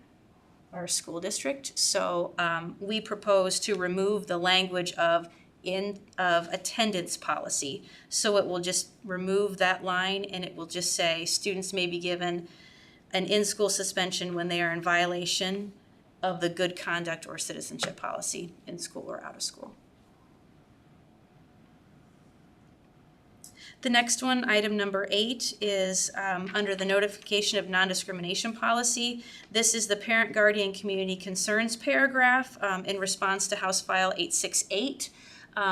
our school district. So we propose to remove the language of attendance policy. So it will just remove that line, and it will just say students may be given an in-school suspension when they are in violation of the good conduct or citizenship policy in school or out of school. The next one, item number 8, is under the notification of non-discrimination policy. This is the parent, guardian, community concerns paragraph in response to House File 868.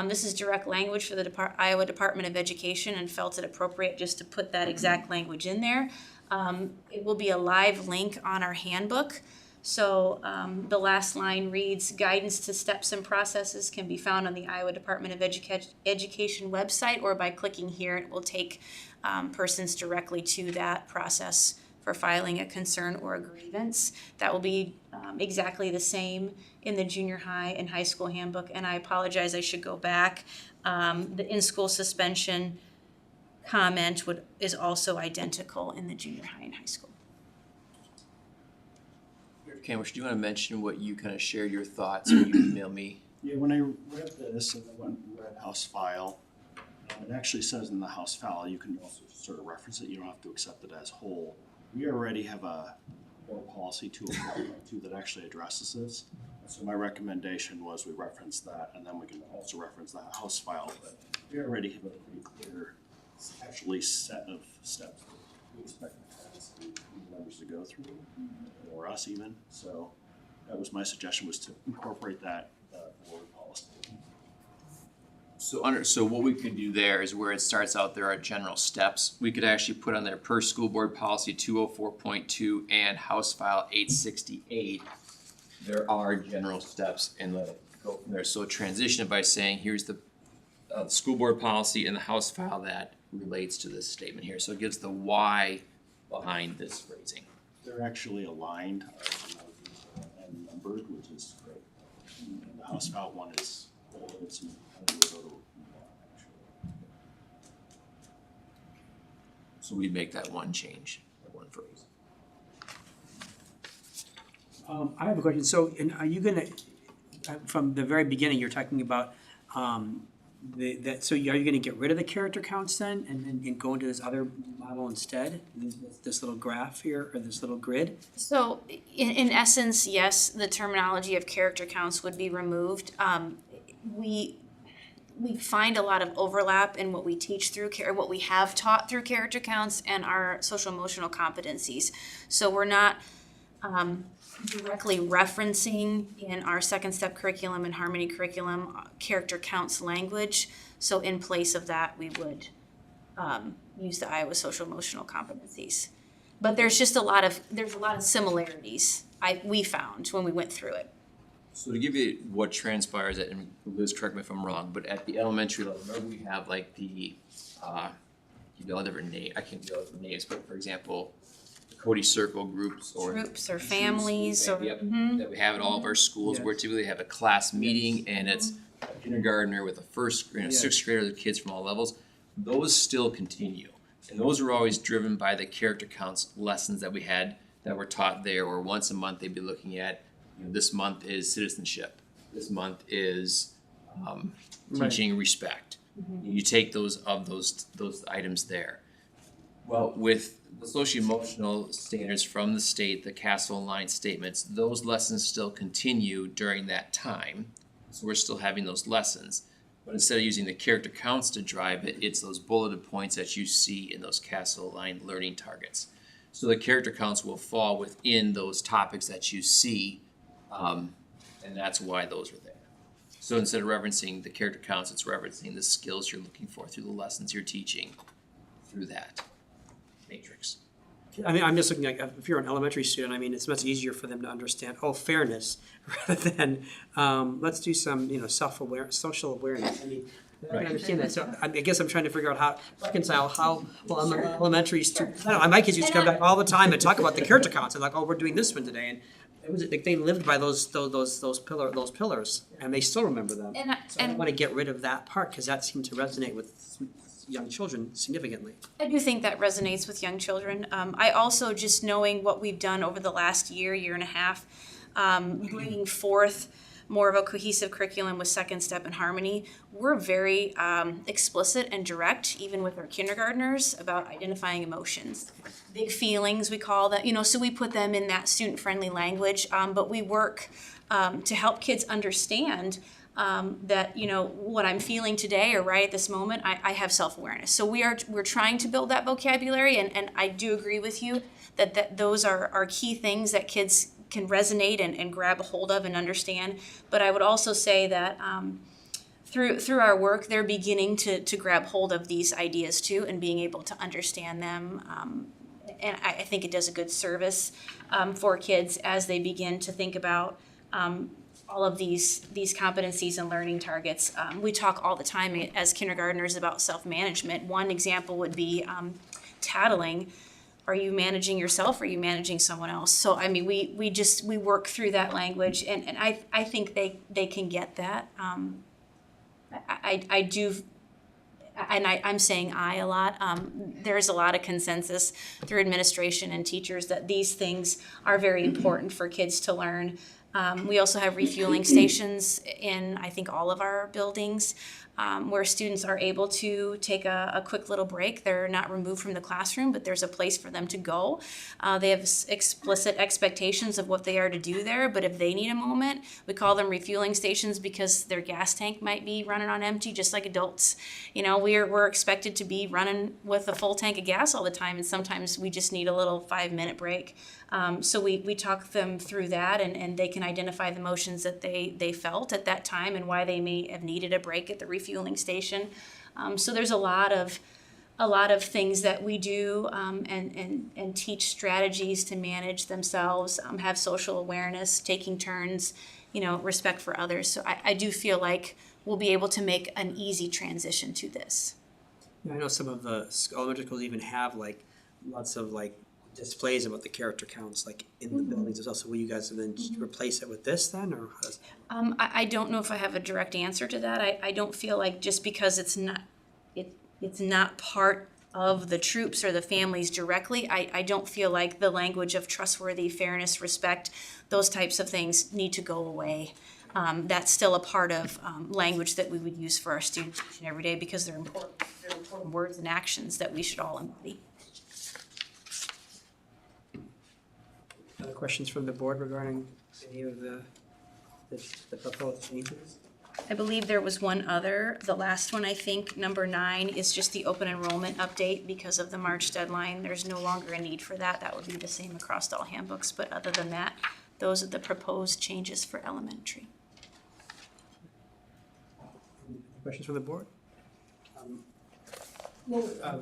This is direct language for the Iowa Department of Education, and felt it appropriate just to put that exact language in there. It will be a live link on our handbook. So the last line reads, guidance to steps and processes can be found on the Iowa Department of Education website, or by clicking here, it will take persons directly to that process for filing a concern or a grievance. That will be exactly the same in the junior high and high school handbook, and I apologize, I should go back. The in-school suspension comment is also identical in the junior high and high school. Canwish, do you want to mention what you kind of shared your thoughts when you emailed me? Yeah, when I read this and I went and read House File, it actually says in the House File, you can also sort of reference it, you don't have to accept it as whole. We already have a board policy 204.2 that actually addresses this. So my recommendation was we reference that, and then we can also reference the House File, but we already have a pretty clear, actually set of steps that we expect members to go through, or us even. So that was my suggestion, was to incorporate that board policy. So what we could do there is where it starts out, there are general steps. We could actually put on there per school board policy 204.2 and House File 868. There are general steps, and let it go from there. So transition it by saying, here's the school board policy and the House File that relates to this statement here. So it gives the why behind this phrasing. They're actually aligned and numbered, which is great. And the House File one is bolded, so So we'd make that one change, that one phrase. I have a question. So, are you gonna, from the very beginning, you're talking about, so are you gonna get rid of the character counts then, and go into this other model instead? This little graph here, or this little grid? So in essence, yes, the terminology of character counts would be removed. We find a lot of overlap in what we teach through or what we have taught through character counts and our social emotional competencies. So we're not directly referencing in our second step curriculum and Harmony curriculum character counts language. So in place of that, we would use the Iowa social emotional competencies. But there's a lot of similarities we found when we went through it. So to give you what transpires, and Liz, correct me if I'm wrong, but at the elementary level, remember we have like the, different name, I can't tell different names, but for example, the Cody Circle groups or families or yep, that we have at all of our schools, where typically have a class meeting and it's a kindergartner with a sixth grader, the kids from all levels. Those still continue, and those are always driven by the character counts lessons that we had that were taught there, or once a month they'd be looking at, this month is citizenship, this month is teaching respect. You take those items there. Well, with the social emotional standards from the state, the Castle and Line statements, those lessons still continue during that time. So we're still having those lessons. But instead of using the character counts to drive it, it's those bulleted points that you see in those Castle Line learning targets. So the character counts will fall within those topics that you see, and that's why those are there. So instead of referencing the character counts, it's referencing the skills you're looking for through the lessons you're teaching through that matrix. I mean, I'm just looking at, if you're an elementary student, I mean, it's much easier for them to understand, fairness, rather than, let's do some, social awareness. I mean, I can understand that, so I guess I'm trying to figure out how, reconcile how, well, elementary students, I don't know, my kids used to come back all the time and talk about the character counts, and like, we're doing this one today, and it was, like, they lived by those pillars, and they still remember them. So I don't wanna get rid of that part, cause that seemed to resonate with young children significantly. I do think that resonates with young children. I also, just knowing what we've done over the last year and a half, bringing forth more of a cohesive curriculum with Second Step and Harmony, we're very explicit and direct, even with our kindergartners, about identifying emotions. Big feelings, we call that, so we put them in that student-friendly language, but we work to help kids understand that, what I'm feeling today or right at this moment, I have self-awareness. So we're trying to build that vocabulary, and I do agree with you that those are key things that kids can resonate and grab a hold of and understand. But I would also say that through our work, they're beginning to grab hold of these ideas too, and being able to understand them. And I think it does a good service for kids as they begin to think about all of these competencies and learning targets. We talk all the time as kindergartners about self-management. One example would be tattling. Are you managing yourself or are you managing someone else? So I mean, we work through that language, and I think they can get that. I do, and I'm saying I a lot. There's a lot of consensus through administration and teachers that these things are very important for kids to learn. We also have refueling stations in, I think, all of our buildings, where students are able to take a quick little break. They're not removed from the classroom, but there's a place for them to go. They have explicit expectations of what they are to do there, but if they need a moment, we call them refueling stations because their gas tank might be running on empty, just like adults. We're expected to be running with a full tank of gas all the time, and sometimes we just need a little 5-minute break. So we talk them through that, and they can identify the emotions that they felt at that time and why they may have needed a break at the refueling station. So there's a lot of things that we do and teach strategies to manage themselves, have social awareness, taking turns, respect for others. So I do feel like we'll be able to make an easy transition to this. I know some of the elementary schools even have lots of displays about the character counts in the buildings as well. So will you guys then replace it with this then, or how does that? I don't know if I have a direct answer to that. I don't feel like just because it's not part of the troops or the families directly, I don't feel like the language of trustworthy, fairness, respect, those types of things need to go away. That's still a part of language that we would use for our students each and every day because they're important words and actions that we should all embody. Other questions from the board regarding any of the proposed changes? I believe there was one other. The last one, I think, number 9, is just the open enrollment update because of the March deadline. There's no longer a need for that. That would be the same across all handbooks. But other than that, those are the proposed changes for elementary. Questions from the board? I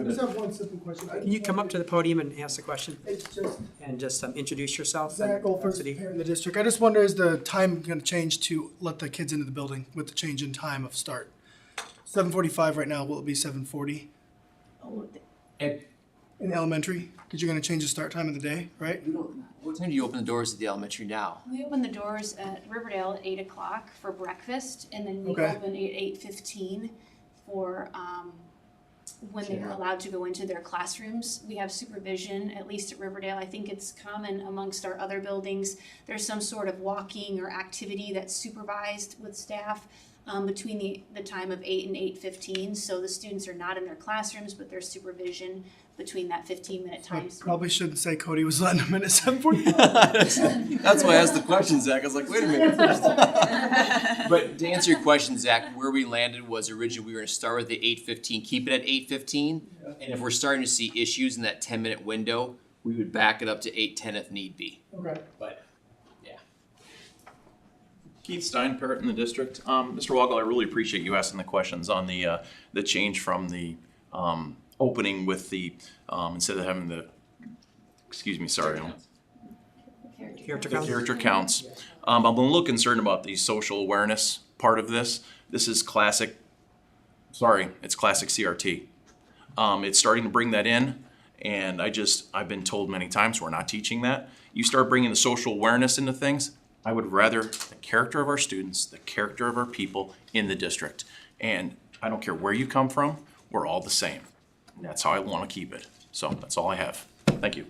just have one simple question. Can you come up to the podium and ask the question? It's just And just introduce yourself? Zach Goldberg, parent in the district. I just wonder, is the time going to change to let the kids into the building with the change in time of start? 7:45 right now, will it be 7:40? In elementary? Because you're going to change the start time of the day, right? What time do you open the doors at the elementary now? We open the doors at Riverdale at 8 o'clock for breakfast, and then we Okay. open at 8:15 for when they're allowed to go into their classrooms. We have supervision, at least at Riverdale. I think it's common amongst our other buildings. There's some sort of walking or activity that's supervised with staff between the time of 8 and 8:15. So the students are not in their classrooms, but there's supervision between that 15-minute time. Probably shouldn't say Cody was letting them in at 7:45. That's why I asked the question, Zach. I was like, wait a minute. But to answer your question, Zach, where we landed was originally we were going to start with the 8:15, keep it at 8:15. And if we're starting to see issues in that 10-minute window, we would back it up to 8:10 if need be. Okay. But, yeah. Keith Stein, parent in the district. Mr. Woggle, I really appreciate you asking the questions on the change from the opening with the, instead of having the, excuse me, sorry. Character The counts. character counts. I'm a little concerned about the social awareness part of this. This is classic, it's classic CRT. It's starting to bring that in, and I've been told many times we're not teaching that. You start bringing the social awareness into things, I would rather the character of our students, the character of our people in the district. And I don't care where you come from, we're all the same. And that's how I want to keep it. So that's all I have. Thank you.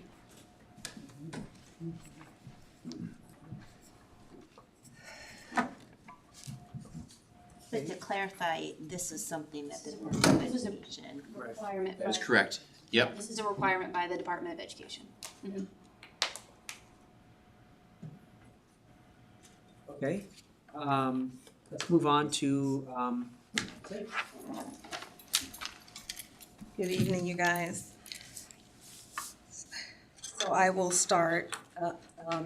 But to clarify, this is something that the Department of This is a Education. requirement. That is by- correct. Yep. This is a requirement by the Department of Education. Okay, let's move on to, Good evening, you guys. So I will start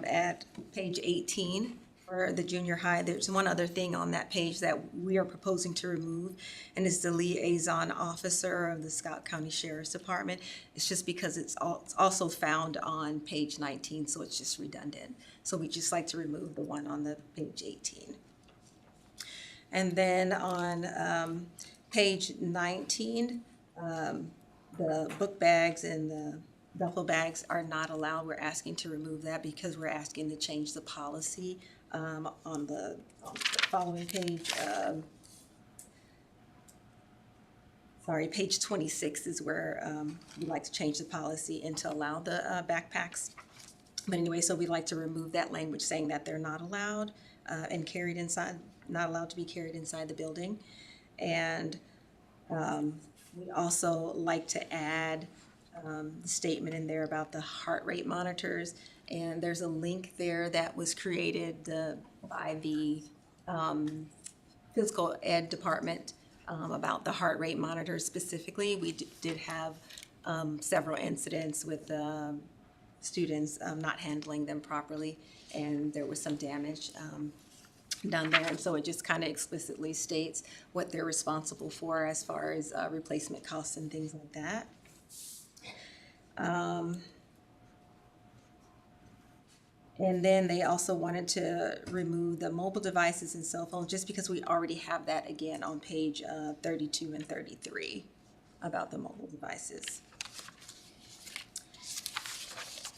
at page 18 for the junior high. There's one other thing on that page that we are proposing to remove, and it's the liaison officer of the Scott County Sheriff's Department. It's just because it's also found on page 19, so it's just redundant. So we just like to remove the one on the page 18. And then on page 19, the book bags and the duffel bags are not allowed. We're asking to remove that because we're asking to change the policy on the following page. Page 26 is where we'd like to change the policy and to allow the backpacks. But anyway, so we'd like to remove that language saying that they're not allowed and carried inside, not allowed to be carried inside the building. And we also like to add the statement in there about the heart rate monitors. And there's a link there that was created by the physical ed department about the heart rate monitors specifically. We did have several incidents with students not handling them properly, and there was some damage done there. And so it just kind of explicitly states what they're responsible for as far as replacement costs and things like that. And then they also wanted to remove the mobile devices and cell phones, just because we already have that again on page 32 and 33 about the mobile devices.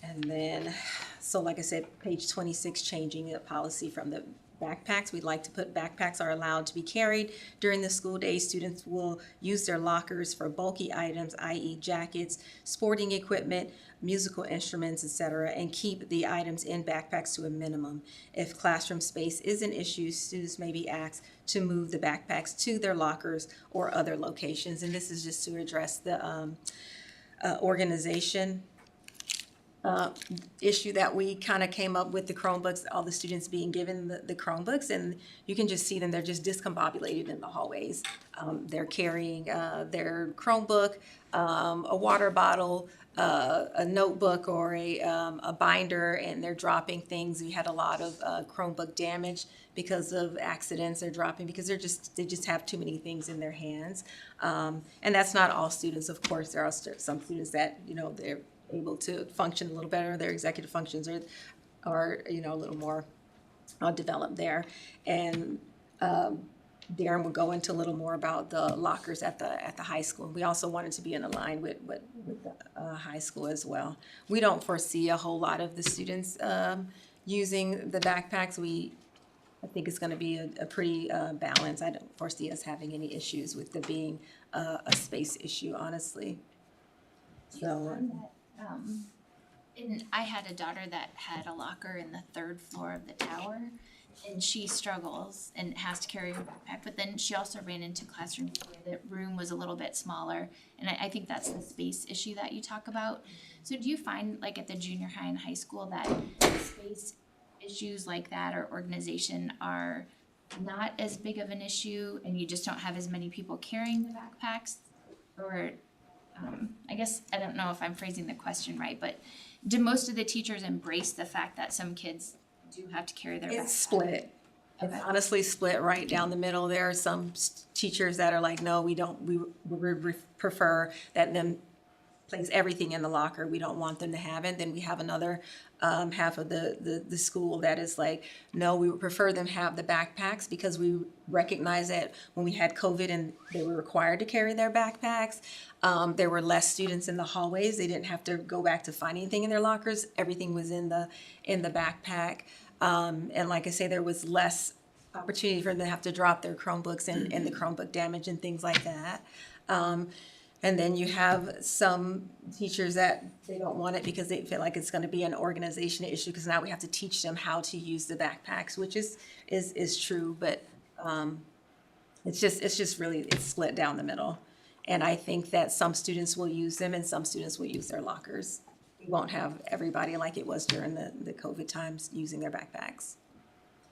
And then, so like I said, page 26, changing the policy from the backpacks. We'd like to put backpacks are allowed to be carried during the school day. Students will use their lockers for bulky items, i.e. jackets, sporting equipment, musical instruments, etc., and keep the items in backpacks to a minimum. If classroom space is an issue, students may be asked to move the backpacks to their lockers or other locations. And this is just to address the organization issue that we kind of came up with the Chromebooks, all the students being given the Chromebooks, and you can just see them, they're just discombobulated in the hallways. They're carrying their Chromebook, a water bottle, a notebook, or a binder, and they're dropping things. We had a lot of Chromebook damage because of accidents. They're dropping because they just have too many things in their hands. And that's not all students, of course. There are some students that, they're able to function a little better. Their executive functions are a little more developed there. And Darren will go into a little more about the lockers at the high school. We also wanted to be in line with the high school as well. We don't foresee a whole lot of the students using the backpacks. I think it's going to be a pretty balance. I don't foresee us having any issues with there being a space issue, honestly. So. And I had a daughter that had a locker in the 3rd floor of the tower, and she struggles and has to carry her backpack. But then she also ran into classrooms where the room was a little bit smaller, and I think that's the space issue that you talk about. So do you find, like at the junior high and high school, that space issues like that or organization are not as big of an issue, and you just don't have as many people carrying the backpacks? Or I guess, I don't know if I'm phrasing the question right, but do most of the teachers embrace the fact that some kids do have to carry their backpack? It's split. It's honestly split right down the middle. There are some teachers that are like, no, we don't, we prefer that them place everything in the locker. We don't want them to have it. Then we have another half of the school that is like, no, we would prefer them have the backpacks because we recognize that when we had COVID and they were required to carry their backpacks, there were less students in the hallways. They didn't have to go back to find anything in their lockers. Everything was in the backpack. And like I say, there was less opportunity for them to have to drop their Chromebooks and the Chromebook damage and things like that. And then you have some teachers that they don't want it because they feel like it's going to be an organization issue because now we have to teach them how to use the backpacks, which is true, but it's just really, it's split down the middle. And I think that some students will use them and some students will use their lockers. We won't have everybody like it was during the COVID times using their backpacks.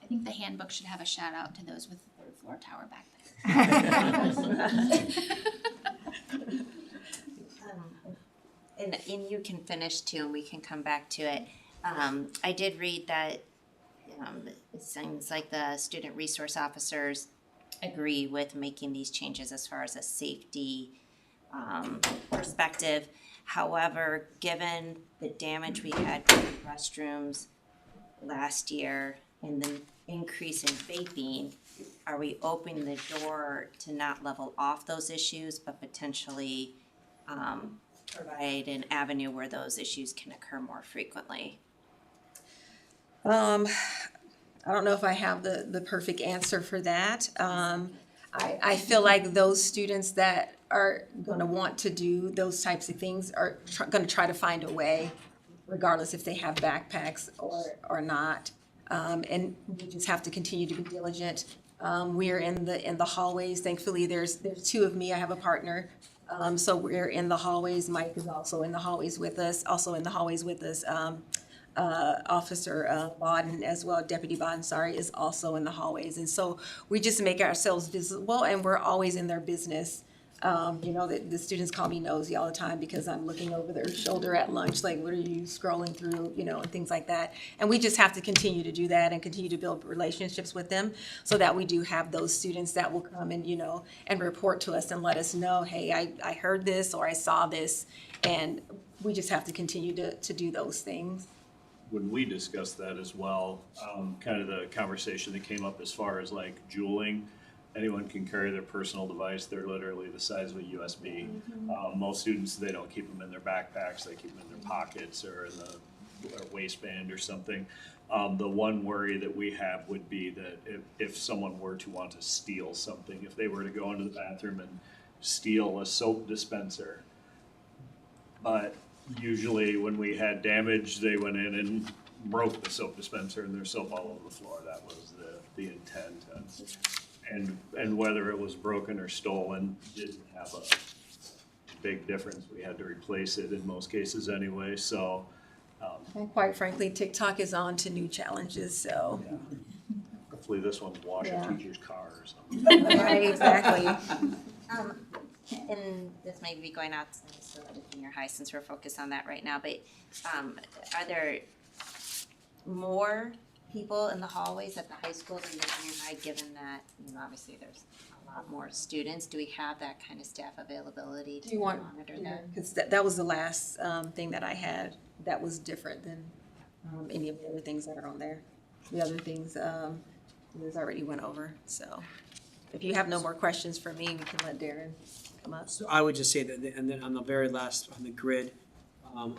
I think the handbook should have a shout out to those with the third floor tower backpacks. And you can finish too, and we can come back to it. I did read that it seems like the student resource officers agree with making these changes as far as a safety perspective. However, given the damage we had to the restrooms last year and the increase in vaping, are we opening the door to not level off those issues, but potentially provide an avenue where those issues can occur more frequently? I don't know if I have the perfect answer for that. I feel like those students that are going to want to do those types of things are going to try to find a way, regardless if they have backpacks or not. And we just have to continue to be diligent. We are in the hallways. Thankfully, there's two of me. I have a partner. So we're in the hallways. Mike is also in the hallways with us. Officer Bodden as well, Deputy Bodden, is also in the hallways. And so we just make ourselves visible and we're always in their business. The students call me nosy all the time because I'm looking over their shoulder at lunch, like, what are you scrolling through, and things like that. And we just have to continue to do that and continue to build relationships with them so that we do have those students that will come and, and report to us and let us know, hey, I heard this or I saw this. And we just have to continue to do those things. When we discussed that as well, kind of the conversation that came up as far as like juuling, anyone can carry their personal device. They're literally the size of a USB. Most students, they don't keep them in their backpacks. They keep them in their pockets or in the waistband or something. The one worry that we have would be that if someone were to want to steal something, if they were to go into the bathroom and steal a soap dispenser, but usually when we had damage, they went in and broke the soap dispenser and there's soap all over the floor. That was the intent. And whether it was broken or stolen didn't have a big difference. We had to replace it in most cases anyway, so. And quite frankly, TikTok is on to new challenges, so. Yeah. Hopefully this one's wash a teacher's car or something. Right, exactly. And this may be going out to the junior high since we're focused on that right now, but are there more people in the hallways at the high school than the junior high, given that, obviously there's a lot more students? Do we have that kind of staff availability to monitor that? Because that was the last thing that I had that was different than any of the other things that are on there. The other things Liz already went over, so. If you have no more questions for me, we can let Darren come up. So I would just say that, and then on the very last, on the grid, on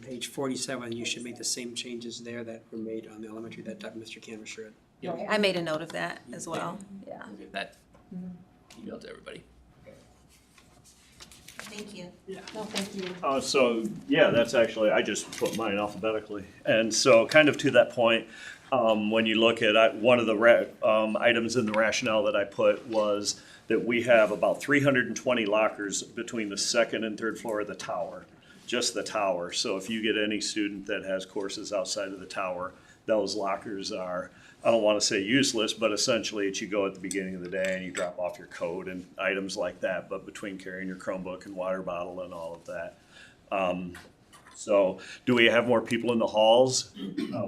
page 47, you should make the same changes there that were made on the elementary that Mr. Canvasher had. Yeah, I made a note of that as well, yeah. We'll get that emailed to everybody. Thank you. Yeah. No, thank you. That's actually, I just put mine alphabetically. And so kind of to that point, when you look at one of the items in the rationale that I put was that we have about 320 lockers between the second and third floor of the tower, just the tower. So if you get any student that has courses outside of the tower, those lockers are, I don't want to say useless, but essentially you go at the beginning of the day and you drop off your coat and items like that, but between carrying your Chromebook and water bottle and all of that. So do we have more people in the halls?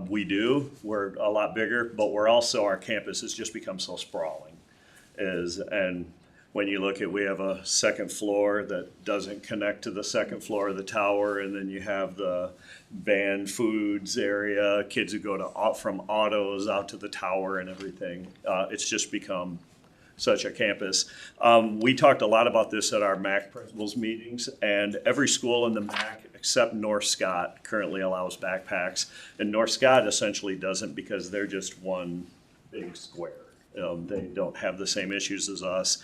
We do. We're a lot bigger, but we're also, our campus has just become so sprawling. And when you look at, we have a second floor that doesn't connect to the second floor of the tower, and then you have the banned foods area, kids who go to from autos out to the tower and everything. It's just become such a campus. We talked a lot about this at our MAC principals meetings, and every school in the MAC except North Scott currently allows backpacks, and North Scott essentially doesn't because they're just one big square. They don't have the same issues as us.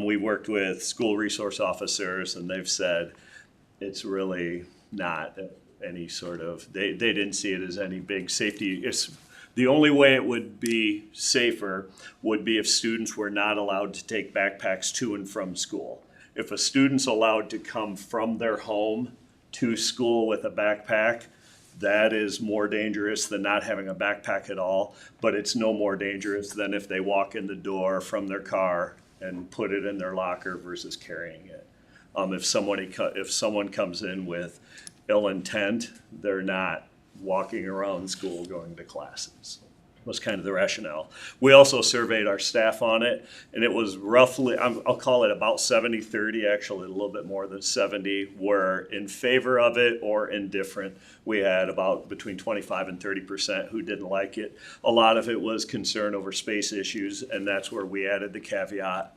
We worked with school resource officers, and they've said it's really not any sort of, they didn't see it as any big safety. The only way it would be safer would be if students were not allowed to take backpacks to and from school. If a student's allowed to come from their home to school with a backpack, that is more dangerous than not having a backpack at all, but it's no more dangerous than if they walk in the door from their car and put it in their locker versus carrying it. If someone comes in with ill intent, they're not walking around school going to classes. Was kind of the rationale. We also surveyed our staff on it, and it was roughly, I'll call it about 70-30, actually a little bit more than 70 were in favor of it or indifferent. We had about between 25 and 30% who didn't like it. A lot of it was concern over space issues, and that's where we added the caveat.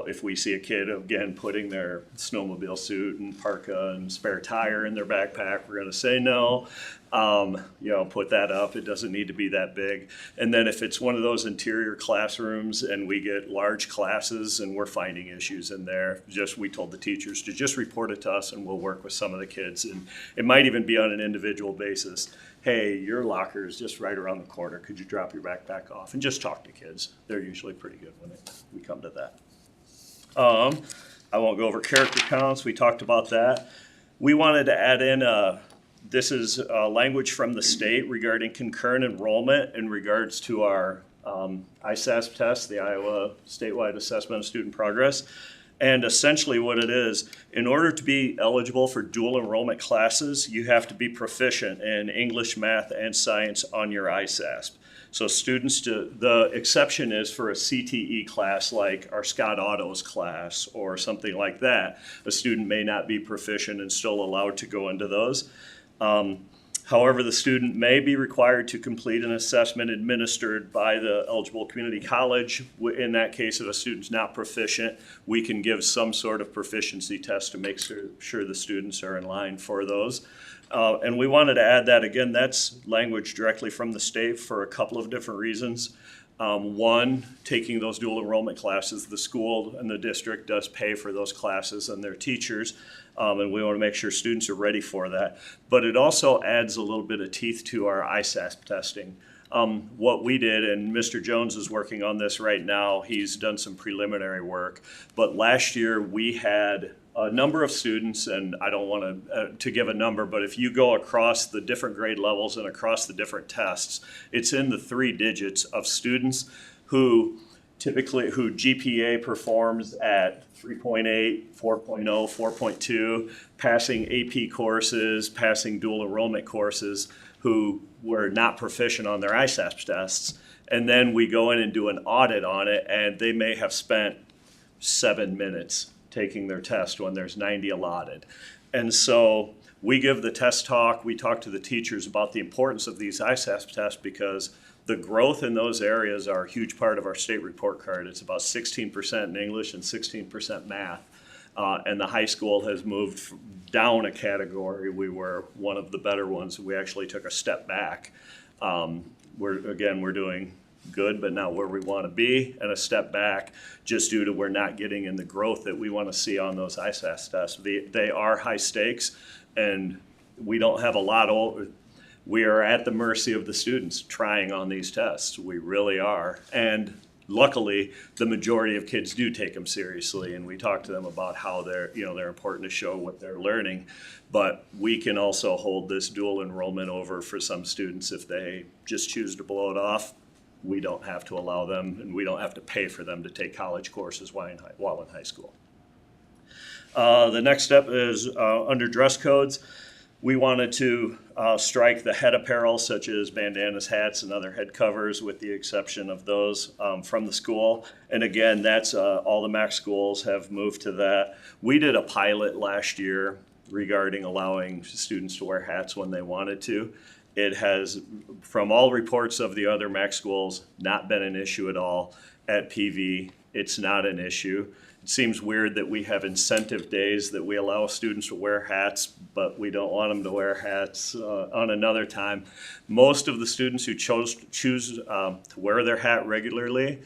If we see a kid, again, putting their snowmobile suit and parka and spare tire in their backpack, we're gonna say no. Put that up, it doesn't need to be that big. And then if it's one of those interior classrooms and we get large classes and we're finding issues in there, we told the teachers to just report it to us and we'll work with some of the kids. And it might even be on an individual basis. Hey, your locker is just right around the corner. Could you drop your backpack off? And just talk to kids. They're usually pretty good when we come to that. I won't go over character counts. We talked about that. We wanted to add in this is language from the state regarding concurrent enrollment in regards to our ISASP test, the Iowa Statewide Assessment of Student Progress. And essentially what it is, in order to be eligible for dual enrollment classes, you have to be proficient in English, math, and science on your ISASP. So students, the exception is for a CTE class like our Scott Autos class or something like that. A student may not be proficient and still allowed to go into those. However, the student may be required to complete an assessment administered by the eligible community college. In that case, if a student's not proficient, we can give some sort of proficiency test to make sure the students are in line for those. And we wanted to add that, again, that's language directly from the state for a couple of different reasons. One, taking those dual enrollment classes, the school and the district does pay for those classes and their teachers, and we want to make sure students are ready for that. But it also adds a little bit of teeth to our ISASP testing. What we did, and Mr. Jones is working on this right now, he's done some preliminary work, but last year we had a number of students, and I don't want to give a number, but if you go across the different grade levels and across the different tests, it's in the 3 digits of students who GPA performs at 3.8, 4.0, 4.2, passing AP courses, passing dual enrollment courses, who were not proficient on their ISASP tests. And then we go in and do an audit on it, and they may have spent 7 minutes taking their test when there's 90 allotted. And so we give the test talk, we talk to the teachers about the importance of these ISASP tests because the growth in those areas are a huge part of our state report card. It's about 16% in English and 16% math. And the high school has moved down a category. We were one of the better ones. We actually took a step back. We're doing good, but not where we want to be, and a step back just due to we're not getting in the growth that we want to see on those ISASP tests. They are high stakes, and we don't have a lot of, we are at the mercy of the students trying on these tests. We really are. And luckily, the majority of kids do take them seriously, and we talk to them about how they're important to show what they're learning. But we can also hold this dual enrollment over for some students if they just choose to blow it off. We don't have to allow them, and we don't have to pay for them to take college courses while in high school. The next step is under dress codes. We wanted to strike the head apparel such as bandanas, hats, and other head covers with the exception of those from the school. And again, that's all the MAC schools have moved to that. We did a pilot last year regarding allowing students to wear hats when they wanted to. It has, from all reports of the other MAC schools, not been an issue at all. At PV, it's not an issue. It seems weird that we have incentive days that we allow students to wear hats, but we don't want them to wear hats on another time. Most of the students who choose to wear their hat regularly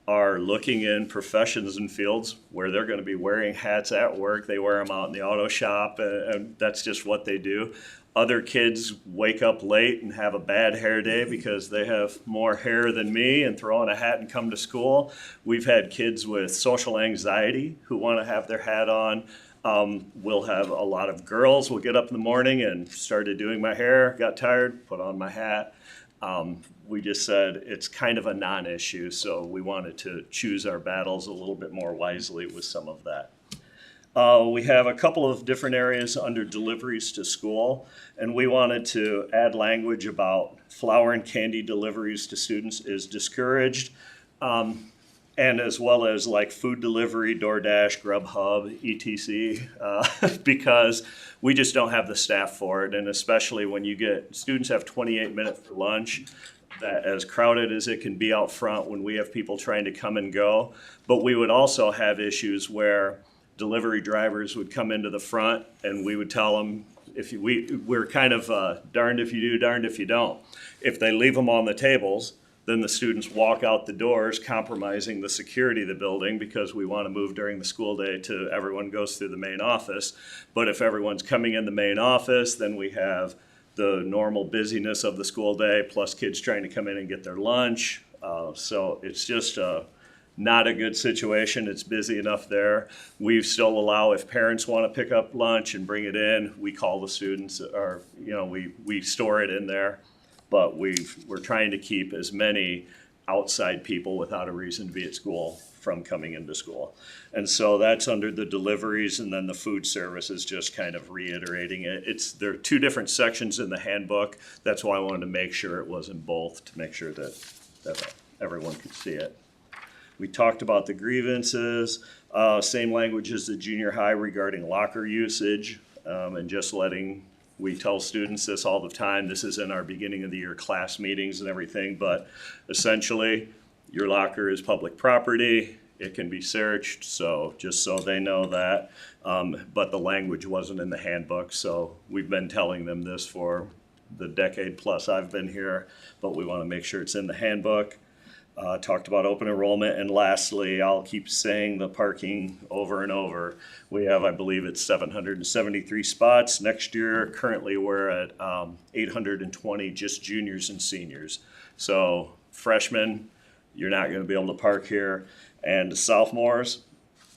are looking in professions and fields where they're going to be wearing hats at work. They wear them out in the auto shop, and that's just what they do. Other kids wake up late and have a bad hair day because they have more hair than me and throw on a hat and come to school. We've had kids with social anxiety who want to have their hat on. We'll have a lot of girls will get up in the morning and started doing my hair, got tired, put on my hat. We just said it's kind of a non-issue, so we wanted to choose our battles a little bit more wisely with some of that. We have a couple of different areas under deliveries to school, and we wanted to add language about flour and candy deliveries to students is discouraged, and as well as like food delivery, DoorDash, Grubhub, etc., because we just don't have the staff for it, and especially when you get, students have 28 minutes for lunch, that as crowded as it can be out front when we have people trying to come and go, but we would also have issues where delivery drivers would come into the front and we would tell them, we're kind of darned if you do, darned if you don't. If they leave them on the tables, then the students walk out the doors, compromising the security of the building because we want to move during the school day to everyone goes through the main office. But if everyone's coming in the main office, then we have the normal busyness of the school day plus kids trying to come in and get their lunch. So it's just not a good situation. It's busy enough there. We still allow, if parents want to pick up lunch and bring it in, we call the students, or we store it in there. But we're trying to keep as many outside people without a reason to be at school from coming into school. And so that's under the deliveries, and then the food service is just kind of reiterating it. There are two different sections in the handbook. That's why I wanted to make sure it was in both, to make sure that everyone could see it. We talked about the grievances, same language as the junior high regarding locker usage, and just we tell students this all the time. This is in our beginning of the year class meetings and everything, but essentially your locker is public property. It can be searched, so just so they know that. But the language wasn't in the handbook, so we've been telling them this for the decade plus I've been here, but we want to make sure it's in the handbook. Talked about open enrollment, and lastly, I'll keep saying the parking over and over. We have, I believe it's 773 spots. Next year, currently we're at 820, just juniors and seniors. So freshmen, you're not going to be able to park here. And sophomores,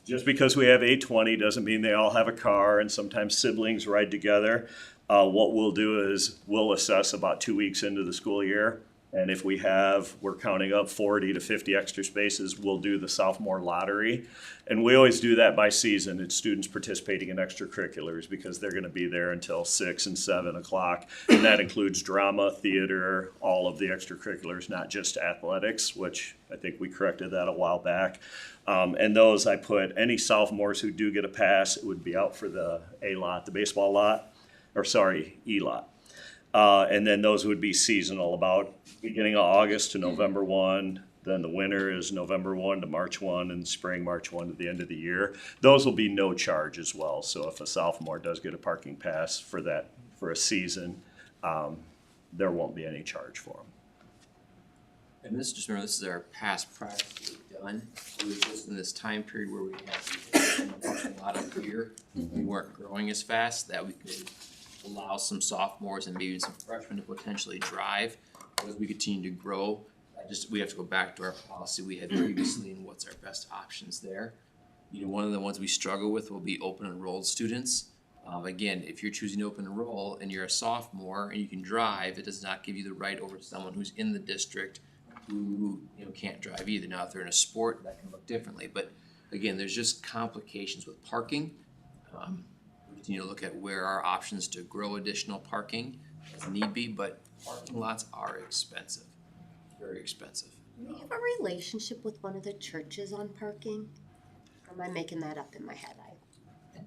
just because we have 820 doesn't mean they all have a car, and sometimes siblings ride together. What we'll do is we'll assess about 2 weeks into the school year. And if we're counting up 40 to 50 extra spaces, we'll do the sophomore lottery. And we always do that by season. It's students participating in extracurriculars because they're going to be there until 6 and 7 o'clock. And that includes drama, theater, all of the extracurriculars, not just athletics, which I think we corrected that a while back. And those I put, any sophomores who do get a pass, it would be out for the A lot, the baseball lot, E lot. And then those would be seasonal, about beginning of August to November 1. Then the winter is November 1 to March 1, and spring March 1 to the end of the year. Those will be no charge as well. So if a sophomore does get a parking pass for a season, there won't be any charge for them. And just remember, this is our past practice we've done. We were just in this time period where we had a lot of beer. We weren't growing as fast, that we could allow some sophomores and maybe some freshmen to potentially drive. As we continue to grow, we have to go back to our policy we had previously and what's our best options there. One of the ones we struggle with will be open enrolled students. Again, if you're choosing to open enroll and you're a sophomore and you can drive, it does not give you the right over someone who's in the district who can't drive either. Now, if they're in a sport, that can look differently. But again, there's just complications with parking. continue to look at where our options to grow additional parking as need be, but parking lots are expensive, very expensive. Do we have a relationship with one of the churches on parking? Or am I making that up in my head?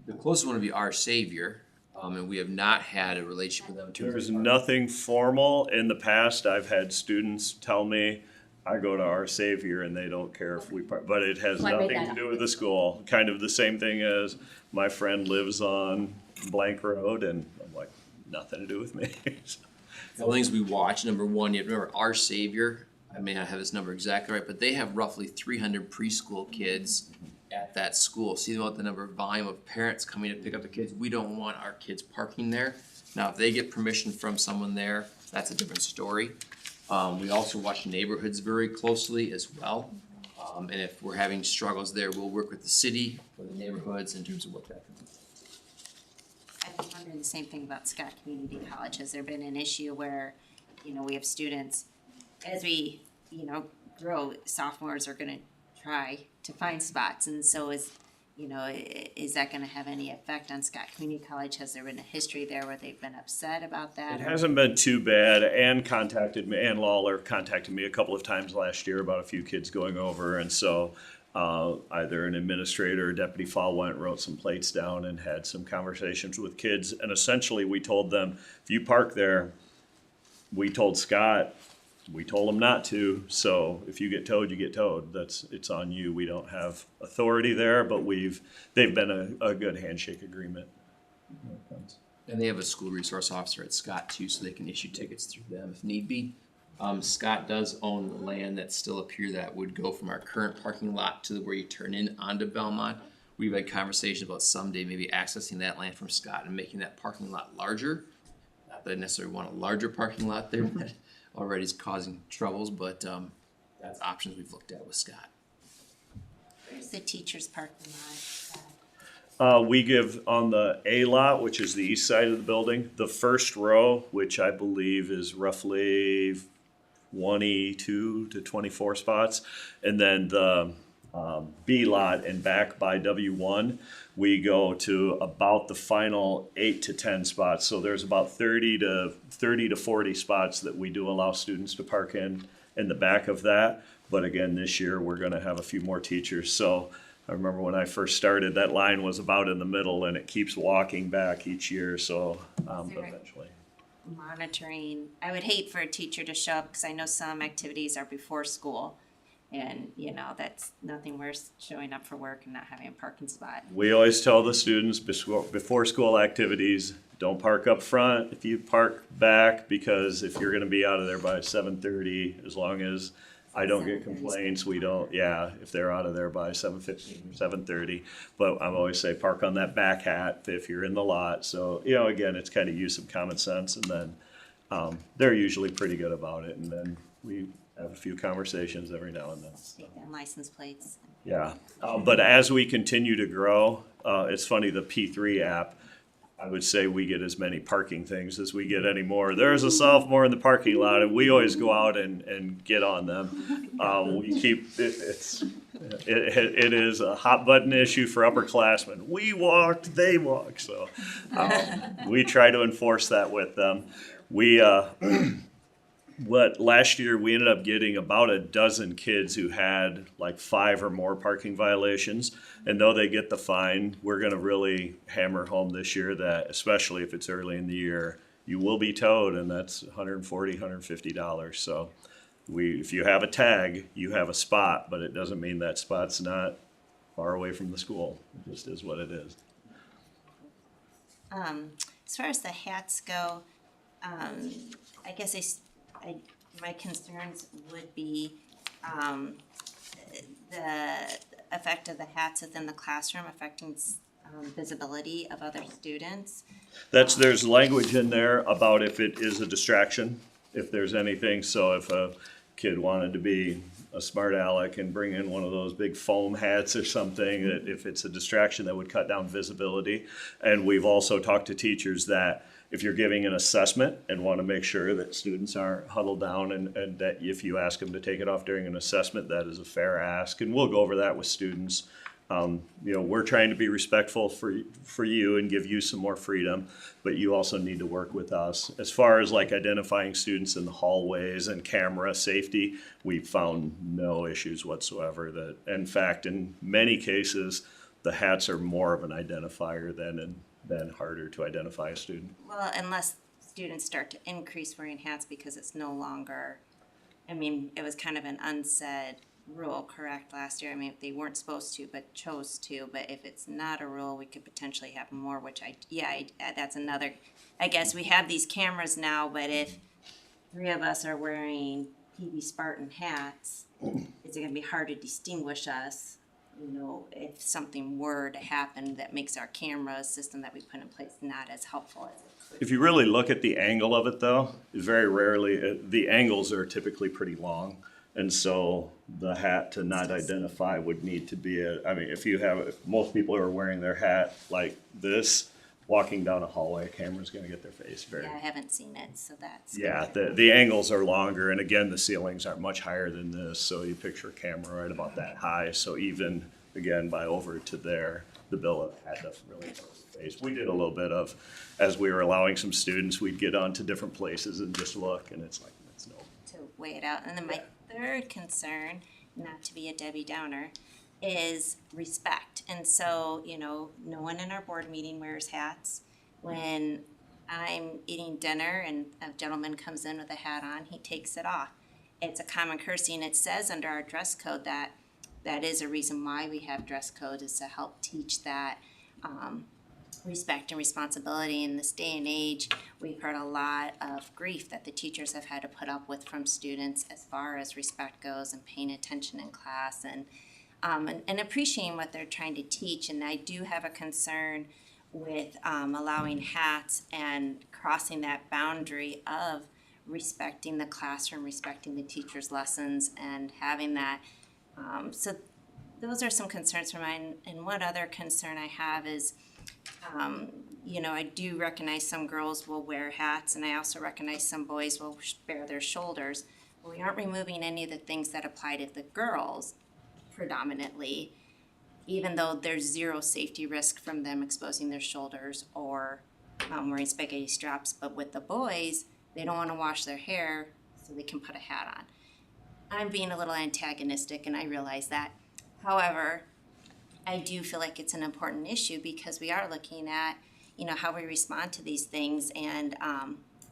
The closest one would be Our Savior, and we have not had a relationship with them. in terms of There's parking. nothing formal. In the past, I've had students tell me, I go to Our Savior and they don't care if we park, but it has So I made nothing that to up. do with the school. Kind of the same thing as my friend lives on blank road and I'm like, nothing to do with me. The things we watch, number one, you have to remember Our Savior, I may not have this number exactly right, but they have roughly 300 preschool kids at that school. See about the number of volume of parents coming to pick up the kids. We don't want our kids parking there. Now, if they get permission from someone there, that's a different story. We also watch neighborhoods very closely as well. And if we're having struggles there, we'll work with the city or the neighborhoods in terms of what that can be. I've been wondering the same thing about Scott Community College. Has there been an issue where, we have students, as we, grow, sophomores are gonna try to find spots, and so is that gonna have any effect on Scott Community College? Has there been a history there where they've been upset about that? It hasn't been too bad. Ann Lawler contacted me a couple of times last year about a few kids going over, and so either an administrator or Deputy Fall went and wrote some plates down and had some conversations with kids, and essentially we told them, if you park there, we told Scott, we told them not to, so if you get towed, you get towed. It's on you. We don't have authority there, but they've been a good handshake agreement. And they have a school resource officer at Scott too, so they can issue tickets through them if need be. Scott does own the land that's still up here that would go from our current parking lot to where you turn in onto Belmont. We've had conversations about someday maybe accessing that land from Scott and making that parking lot larger. Not that I necessarily want a larger parking lot there that already is causing troubles, but that's options we've looked at with Scott. Where's the teacher's parking lot? We give on the A lot, which is the east side of the building, the first row, which I believe is roughly 22 to 24 spots. And then the B lot and back by W1, we go to about the final 8 to 10 spots. So there's about 30 to 40 spots that we do allow students to park in the back of that. But again, this year, we're gonna have a few more teachers. So I remember when I first started, that line was about in the middle and it keeps walking back each year, so eventually. Monitoring, I would hate for a teacher to show up, because I know some activities are before school. And, that's nothing worse, showing up for work and not having a parking spot. We always tell the students before school activities, don't park up front. If you park back, because if you're gonna be out of there by 7:30, as long as I don't get complaints, if they're out of there by 7:15 or 7:30. But I always say park on that back hat if you're in the lot. So, again, it's kind of use of common sense, and then they're usually pretty good about it. And then we have a few conversations every now and then. So. And license plates. Yeah, but as we continue to grow, it's funny, the P3 app, I would say we get as many parking things as we get anymore. There's a sophomore in the parking lot, and we always go out and get on them. We keep it is a hot button issue for upperclassmen. We walked, they walked, so we try to enforce that with them. Last year we ended up getting about a dozen kids who had like 5 or more parking violations, and though they get the fine, we're going to really hammer home this year that, especially if it's early in the year, you will be towed, and that's $140, $150. So if you have a tag, you have a spot, but it doesn't mean that spot's not far away from the school. It just is what it is. As far as the hats go, I guess my concerns would be the effect of the hats within the classroom affecting visibility of other students. There's language in there about if it is a distraction, if there's anything. So if a kid wanted to be a smart aleck and bring in one of those big foam hats or something, that if it's a distraction, that would cut down visibility. And we've also talked to teachers that if you're giving an assessment and want to make sure that students aren't huddled down, and that if you ask them to take it off during an assessment, that is a fair ask. And we'll go over that with students We're trying to be respectful for you and give you some more freedom, but you also need to work with us. As far as like identifying students in the hallways and camera safety, we've found no issues whatsoever. That, in fact, in many cases, the hats are more of an identifier than harder to identify a student. Well, unless students start to increase wearing hats because it's no longer, I mean, it was kind of an unsaid rule, correct, last year? I mean, they weren't supposed to, but chose to, but if it's not a rule, we could potentially have more, which that's another, I guess we have these cameras now, but if 3 of us are wearing PB Spartan hats, is it gonna be hard to distinguish us, if something were to happen that makes our camera system that we put in place not as helpful as it could? If you really look at the angle of it though, very rarely, the angles are typically pretty long. And so the hat to not identify would need to be if most people are wearing their hat like this, walking down a hallway, a camera's gonna get their face very. Yeah, I haven't seen it, so that's. Yeah, the angles are longer, and again, the ceilings aren't much higher than this, so you picture a camera right about that high, so even, again, by over to there, the billet hat doesn't really cover the face. We did a little bit of, as we were allowing some students, we'd get onto different places and just look, and it's like, it's no. To weigh it out, and then my third concern, not to be a Debbie Downer, is respect. And so, no one in our board meeting wears hats. When I'm eating dinner and a gentleman comes in with a hat on, he takes it off. It's a common courtesy, and it says under our dress code that is a reason why we have dress code, is to help teach that respect and responsibility. In this day and age, we've heard a lot of grief that the teachers have had to put up with from students as far as respect goes, and paying attention in class, and appreciating what they're trying to teach. And I do have a concern with allowing hats and crossing that boundary of respecting the classroom, respecting the teacher's lessons, and having that. So those are some concerns for mine. And one other concern I have is, I do recognize some girls will wear hats, and I also recognize some boys will bare their shoulders. But we aren't removing any of the things that apply to the girls predominantly, even though there's zero safety risk from them exposing their shoulders or wearing spaghetti straps. But with the boys, they don't want to wash their hair, so they can put a hat on. I'm being a little antagonistic, and I realize that. However, I do feel like it's an important issue because we are looking at, how we respond to these things. And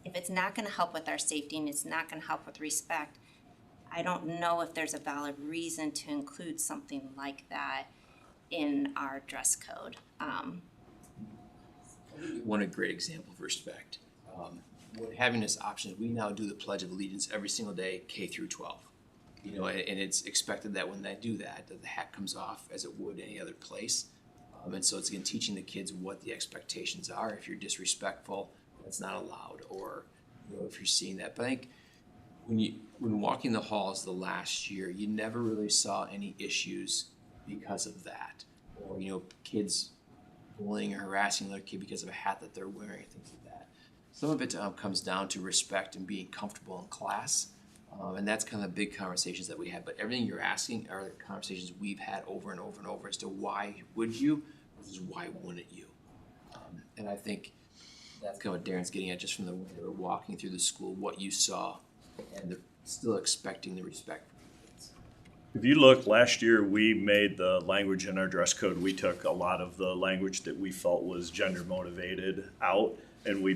if it's not going to help with our safety and it's not going to help with respect, I don't know if there's a valid reason to include something like that in our dress code. One great example of respect. Having this option, we now do the Pledge of Allegiance every single day, K through 12. And it's expected that when they do that the hat comes off as it would any other place. And so it's again teaching the kids what the expectations are. If you're disrespectful, that's not allowed, or if you're seeing that. But I think when walking the halls the last year, you never really saw any issues because of that, or kids bullying or harassing another kid because of a hat that they're wearing, things like that. Some of it comes down to respect and being comfortable in class. And that's kind of the big conversations that we had. But everything you're asking are the conversations we've had over and over and over as to why would you versus why wouldn't you. And I think that's kind of what Darren's getting at just from the way they were walking through the school, what you saw, and they're still expecting the respect from the kids. If you look, last year we made the language in our dress code, we took a lot of the language that we felt was gender motivated out. And we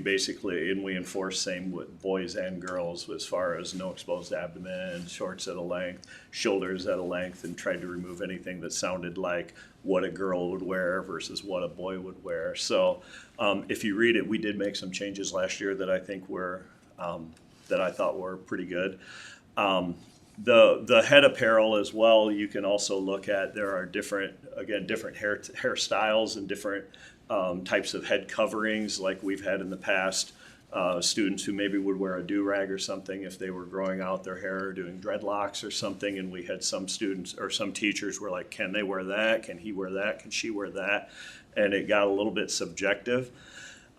enforce same with boys and girls as far as no exposed abdomen, shorts at a length, shoulders at a length, and tried to remove anything that sounded like what a girl would wear versus what a boy would wear. So if you read it, we did make some changes last year that I think that I thought were pretty good. The head apparel as well, you can also look at, there are different hairstyles and different types of head coverings like we've had in the past. Students who maybe would wear a do-rag or something if they were growing out their hair or doing dreadlocks or something, and we had some students or some teachers were like, can they wear that? Can he wear that? Can she wear that? And it got a little bit subjective.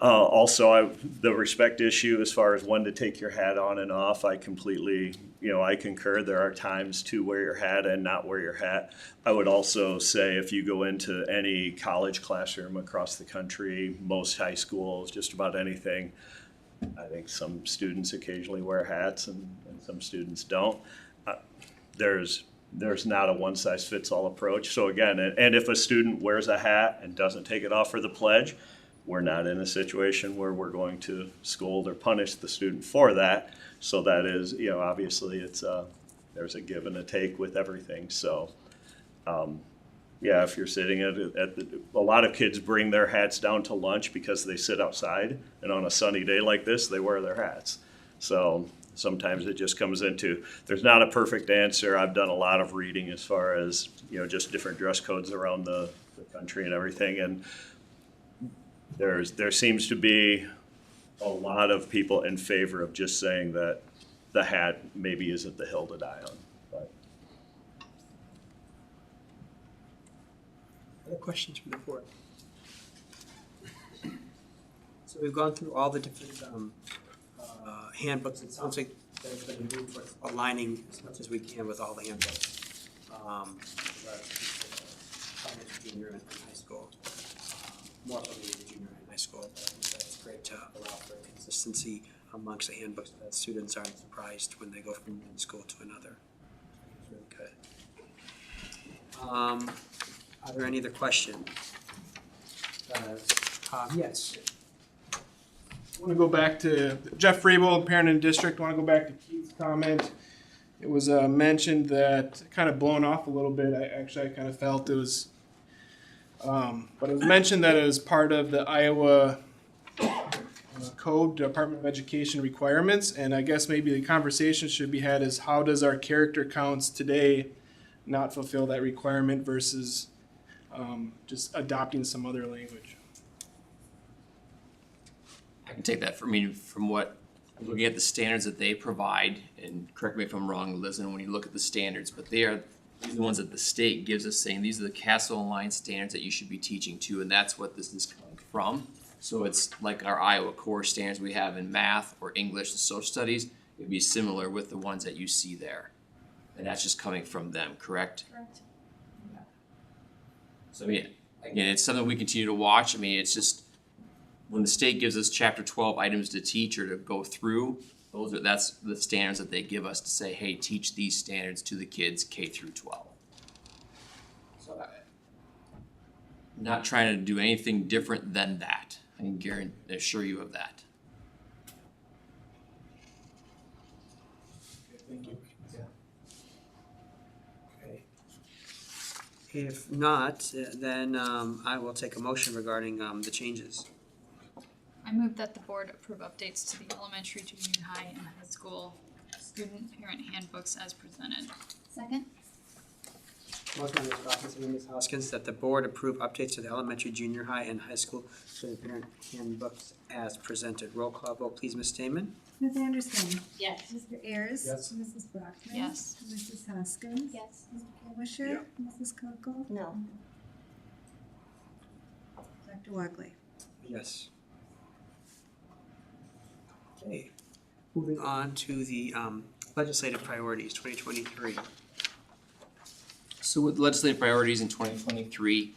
Also, the respect issue as far as when to take your hat on and off, I completely, I concur. There are times to wear your hat and not wear your hat. I would also say if you go into any college classroom across the country, most high schools, just about anything, I think some students occasionally wear hats and some students don't. There's not a one-size-fits-all approach. So again, and if a student wears a hat and doesn't take it off for the pledge, we're not in a situation where we're going to scold or punish the student for that. So that is, obviously it's there's a give and a take with everything. So, yeah, if you're sitting a lot of kids bring their hats down to lunch because they sit outside, and on a sunny day like this, they wear their hats. So sometimes it just comes into, there's not a perfect answer. I've done a lot of reading as far as, just different dress codes around the country and everything. And there seems to be a lot of people in favor of just saying that the hat maybe isn't the hill to die on. But Other questions from the board? So we've gone through all the different handbooks. It sounds like there's been a move towards aligning as much as we can with all the handbooks. Junior and high school, more so maybe junior and high school. That's great to allow for consistency amongst the handbooks so that students aren't surprised when they go from one school to another. It's really good. Are there any other questions? Yes. I want to go back to Jeff Frable, parent in the district. I want to go back to Keith's comment. It was mentioned that, kind of blown off a little bit. I kind of felt it was, but it was mentioned that it was part of the Iowa Code, Department of Education requirements. And I guess maybe the conversation should be had is how does our character counts today not fulfill that requirement versus just adopting some other language? I can take that from what, looking at the standards that they provide, and correct me if I'm wrong, Liz, when you look at the standards, but these are the ones that the state gives us, saying these are the Castle and Line standards that you should be teaching to, and that's what this is coming from. So it's like our Iowa core standards we have in math or English and social studies. It'd be similar with the ones that you see there. And that's just coming from them, correct? Correct. So again, it's something we continue to watch. It's just, when the state gives us chapter 12 items to teach or to go through, that's the standards that they give us to say, hey, teach these standards to the kids K through 12. So I'm not trying to do anything different than that. I can assure you of that. Thank you. Okay. If not, then I will take a motion regarding the changes. I move that the board approve updates to the elementary, junior high, and high school student parent handbooks as presented. Second? Motion by Ms. Robinson and Ms. Hoskins that the board approve updates to the elementary, junior high, and high school student parent handbooks as presented. Roll call vote, please, Ms. Stamen. Ms. Anderson? Yes. Mr. Ayers? Yes. Mrs. Brockman? Yes. Mrs. Hoskins? Yes. Mr. Canwisher? Mrs. Kunkel? No. Dr. Walkley? Yes. Okay, moving on to the legislative priorities, 2023. So with legislative priorities in 2023,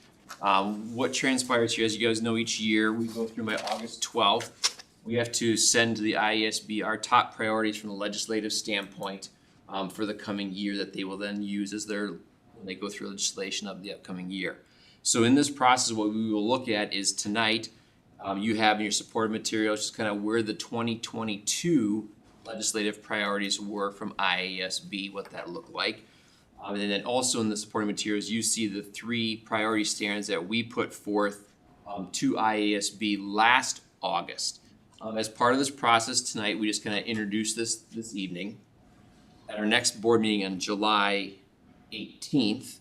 what transpires here, as you guys know, each year we go through by August 12th. We have to send to the IESB our top priorities from a legislative standpoint for the coming year that they will then use as when they go through legislation of the upcoming year. So in this process, what we will look at is tonight, you have in your supportive materials just kind of where the 2022 legislative priorities were from IASB, what that looked like. And then also in the supporting materials, you see the 3 priority standards that we put forth to IASB last August. As part of this process tonight, we just kind of introduced this evening. At our next board meeting on July 18th,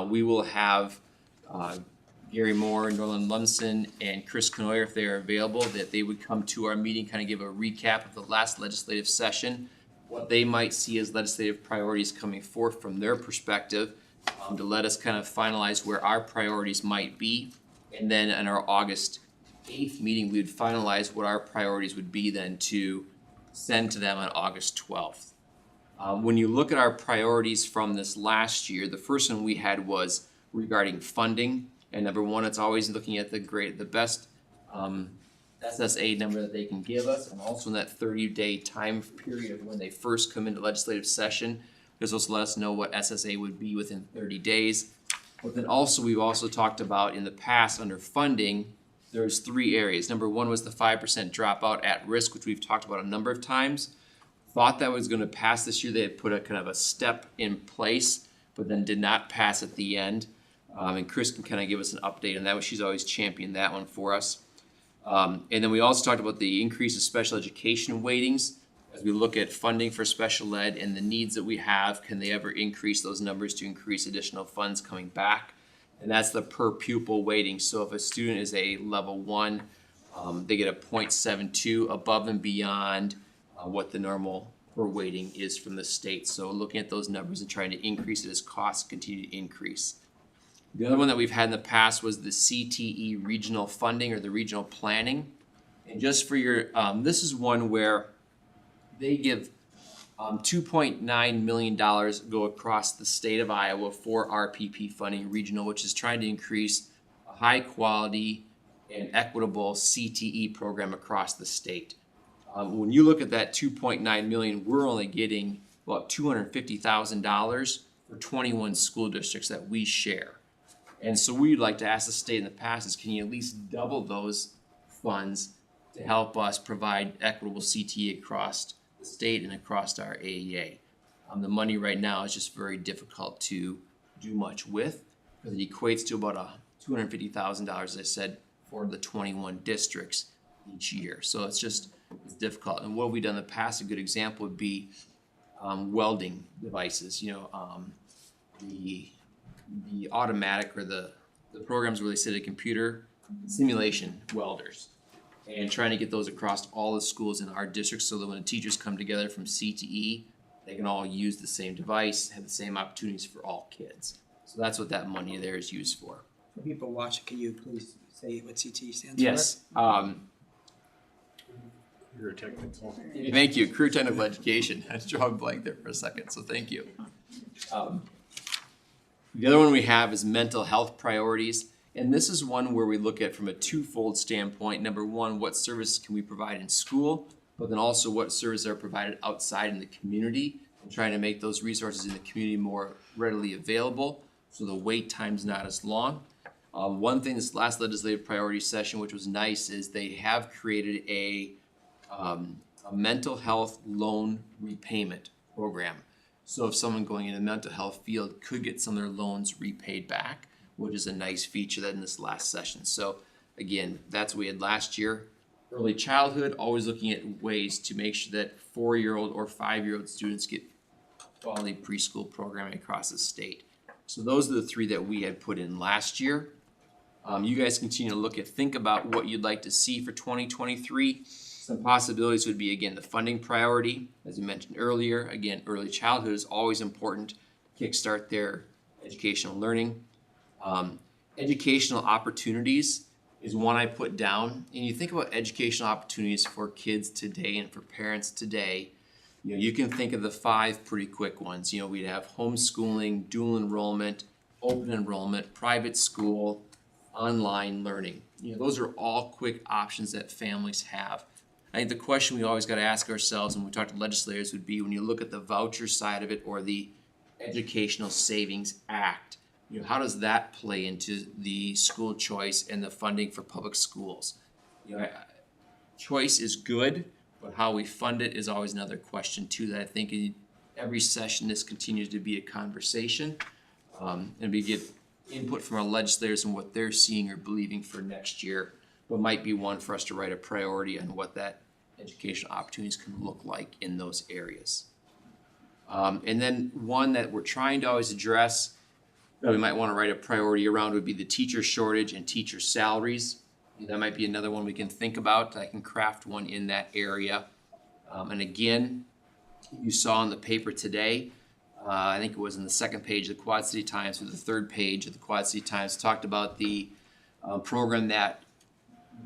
we will have Gary Moore, Norland Lumsden, and Chris Knoyer, if they are available, that they would come to our meeting, kind of give a recap of the last legislative session, what they might see as legislative priorities coming forth from their perspective, to let us kind of finalize where our priorities might be. And then in our August 8th meeting, we would finalize what our priorities would be then to send to them on August 12th. When you look at our priorities from this last year, the first one we had was regarding funding. And number one, it's always looking at the best SSA number that they can give us, and also in that 30-day time period of when they first come into legislative session. This also let us know what SSA would be within 30 days. But then also, we've also talked about in the past under funding, there's 3 areas. Number one was the 5% dropout at risk, which we've talked about a number of times. Thought that was going to pass this year. They had put a kind of a step in place, but then did not pass at the end. And Chris can kind of give us an update on that. She's always championed that one for us. And then we also talked about the increase of special education weightings. As we look at funding for special ed and the needs that we have, can they ever increase those numbers to increase additional funds coming back? And that's the per pupil weighting. So if a student is a level 1, they get a 0.72 above and beyond what the normal per weighting is from the state. So looking at those numbers and trying to increase it as costs continue to increase. The other one that we've had in the past was the CTE regional funding or the regional planning. And just for your, this is one where they give $2.9 million go across the state of Iowa for RPP funding regional, which is trying to increase a high quality and equitable CTE program across the state. When you look at that $2.9 million, we're only getting about $250,000 for 21 school districts that we share. And so we'd like to ask the state in the past is, can you at least double those funds to help us provide equitable CTE across the state and across our AEA? The money right now is just very difficult to do much with, because it equates to about $250,000, as I said, for the 21 districts each year. So it's difficult. And what we've done in the past, a good example would be welding devices. The automatic or the programs where they sit at a computer, simulation welders, and trying to get those across all the schools in our district so that when the teachers come together from CTE, they can all use the same device, have the same opportunities for all kids. So that's what that money there is used for. For people watching, can you please say what CTE stands Yes. for? Career technical. Thank you. Career technical education. I just drew a blank there for a second, so thank you. The other one we have is mental health priorities. And this is one where we look at from a twofold standpoint. Number one, what services can we provide in school, but then also what services are provided outside in the community, and trying to make those resources in the community more readily available so the wait time's not as long. One thing this last legislative priority session, which was nice, is they have created a mental health loan repayment program. So if someone going in the mental health field could get some of their loans repaid back, which is a nice feature that in this last session. So again, that's what we had last year. Early childhood, always looking at ways to make sure that 4-year-old or 5-year-old students get quality preschool programming across the state. So those are the 3 that we had put in last year. You guys continue to think about what you'd like to see for 2023. Some possibilities would be, again, the funding priority, as we mentioned earlier. Again, early childhood is always important to kickstart their educational learning. Educational opportunities is one I put down. And you think about educational opportunities for kids today and for parents today, you can think of the 5 pretty quick ones. We'd have homeschooling, dual enrollment, open enrollment, private school, online learning. Those are all quick options that families have. I think the question we always got to ask ourselves when we talk to legislators would be, when you look at the voucher side of it or the Educational Savings Act, how does that play into the school choice and the funding for public schools? Choice is good, but how we fund it is always another question too, that I think in every session this continues to be a conversation. And we get input from our legislators and what they're seeing or believing for next year, but might be one for us to write a priority on what that educational opportunities can look like in those areas. And then one that we're trying to always address that we might want to write a priority around would be the teacher shortage and teacher salaries. That might be another one we can think about. I can craft one in that area. And again, you saw in the paper today, I think it was in the 2nd page of the Quad City Times or the 3rd page of the Quad City Times, talked about the program that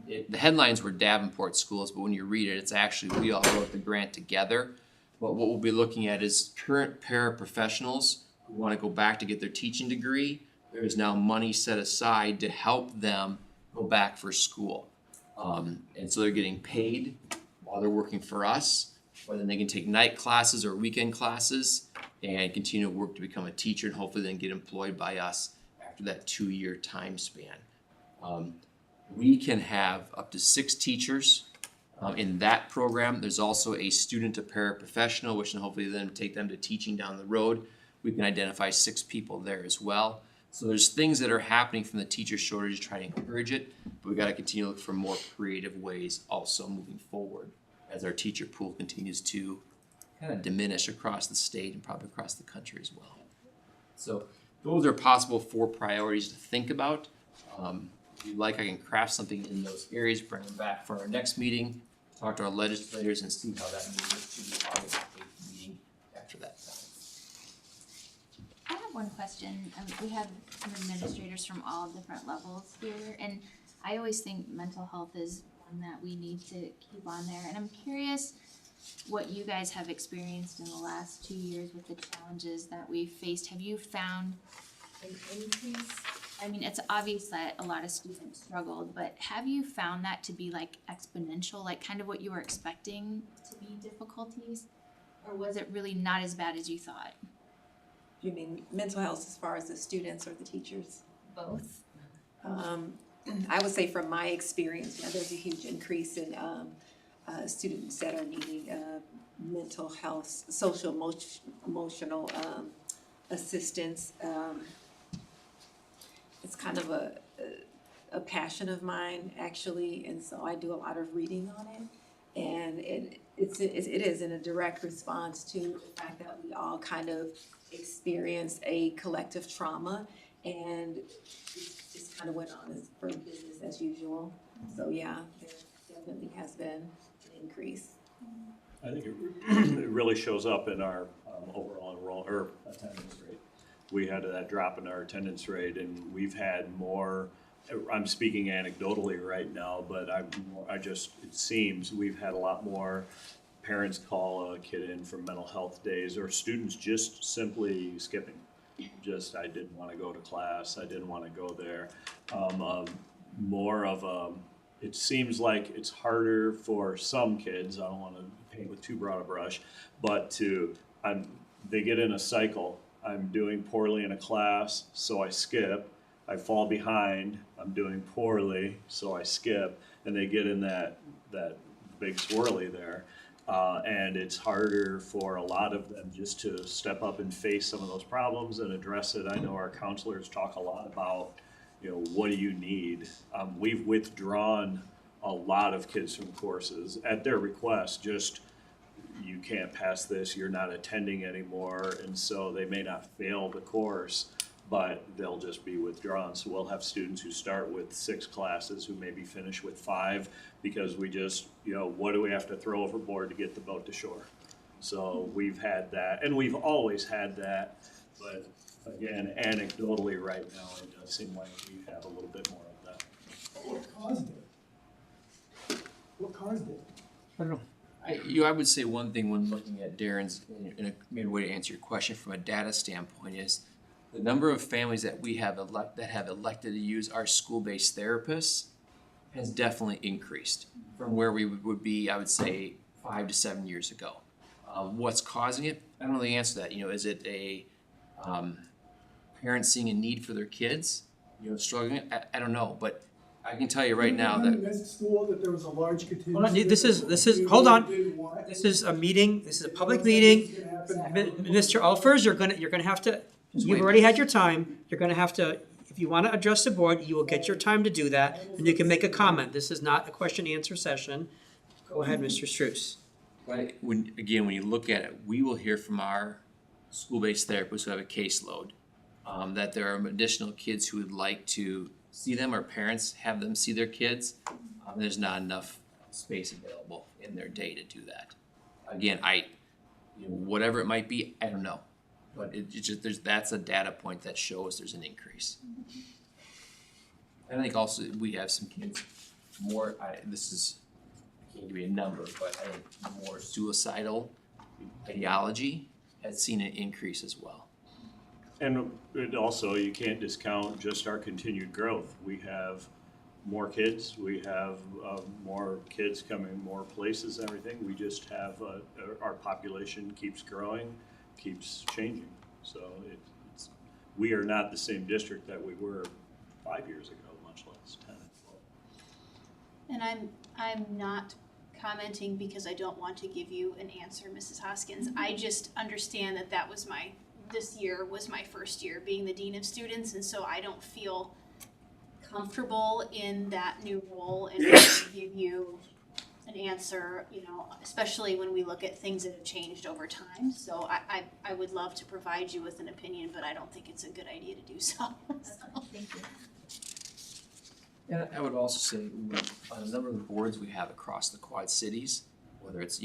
the headlines were Davenport schools, but when you read it, it's actually, we all wrote the grant together. But what we'll be looking at is current paraprofessionals who want to go back to get their teaching degree. There is now money set aside to help them go back for school. And so they're getting paid while they're working for us, or then they can take night classes or weekend classes and continue to work to become a teacher and hopefully then get employed by us after that 2-year time span. We can have up to 6 teachers in that program. There's also a student to paraprofessional, which can hopefully then take them to teaching down the road. We can identify 6 people there as well. So there's things that are happening from the teacher shortage to try to encourage it, but we gotta continue to look for more creative ways also moving forward as our teacher pool continues to kind of diminish across the state and probably across the country as well. So those are possible 4 priorities to think about. If you'd like, I can craft something in those areas, bring them back for our next meeting, talk to our legislators and see how that moves to the August 8th meeting after that time. I have one question. We have some administrators from all different levels here, and I always think mental health is one that we need to keep on there. And I'm curious what you guys have experienced in the last 2 years with the challenges that we've faced. Have you found an increase? I mean, it's obvious that a lot of students struggled, but have you found that to be like exponential, like kind of what you were expecting to be difficulties? Or was it really not as bad as you thought? You mean mental health as far as the students or the teachers? Both. I would say from my experience, there's a huge increase in students that are needing mental health, social, emotional assistance. It's kind of a passion of mine, actually, and so I do a lot of reading on it. And it is in a direct response to the fact that we all kind of experience a collective trauma, and it just kind of went on as for business as usual. So yeah, there definitely has been an increase. I think it really shows up in our overall attendance rate. We had that drop in our attendance rate, and we've had more. I'm speaking anecdotally right now, but it seems we've had a lot more parents call a kid in for mental health days, or students just simply skipping. I didn't want to go to class. I didn't want to go there. It seems like it's harder for some kids. I don't want to paint with too broad a brush, but they get in a cycle. I'm doing poorly in a class, so I skip. I fall behind. I'm doing poorly, so I skip, and they get in that big swirly there. And it's harder for a lot of them just to step up and face some of those problems and address it. I know our counselors talk a lot about, what do you need? We've withdrawn a lot of kids from courses at their request, just you can't pass this, you're not attending anymore, and so they may not fail the course, but they'll just be withdrawn. So we'll have students who start with 6 classes who maybe finish with 5 because we just, what do we have to throw overboard to get the boat to shore? So we've had that, and we've always had that, but again, anecdotally right now, it does seem like we have a little bit more of that. What caused it? What caused it? I don't know. I would say one thing when looking at Darren's, in a maybe way to answer your question from a data standpoint, is the number of families that we have that have elected to use our school-based therapists has definitely increased from where we would be, I would say, 5 to 7 years ago. What's causing it? I don't know the answer to that. Is it a parents seeing a need for their kids, struggling? I don't know, but I can tell you right now that school that there was a large contingent. Hold on, this is hold on. This is a meeting. This is a public meeting. Mr. Alfers, you're gonna have to. You've already had your time. You're gonna have to. If you want to address the board, you will get your time to do that, and you can make a comment. This is not a question-answer session. Go ahead, Mr. Struess. Right. When you look at it, we will hear from our school-based therapists who have a caseload that there are additional kids who would like to see them, or parents have them see their kids. There's not enough space available in their day to do that. Again, whatever it might be, I don't know, but that's a data point that shows there's an increase. And I think also we have some kids more, I can't give you a number, but I think more suicidal ideology has seen an increase as well. And it also, you can't discount just our continued growth. We have more kids, we have more kids coming more places and everything. We just have, our population keeps growing, keeps changing. So we are not the same district that we were 5 years ago, much less 10. And I'm not commenting because I don't want to give you an answer, Mrs. Hoskins. I just understand that was this year was my first year being the Dean of Students, and so I don't feel comfortable in that new role and I can give you an answer, especially when we look at things that have changed over time. So I would love to provide you with an opinion, but I don't think it's a good idea to do so. Thank you. And I would also say, on a number of the boards we have across the Quad Cities, whether it's,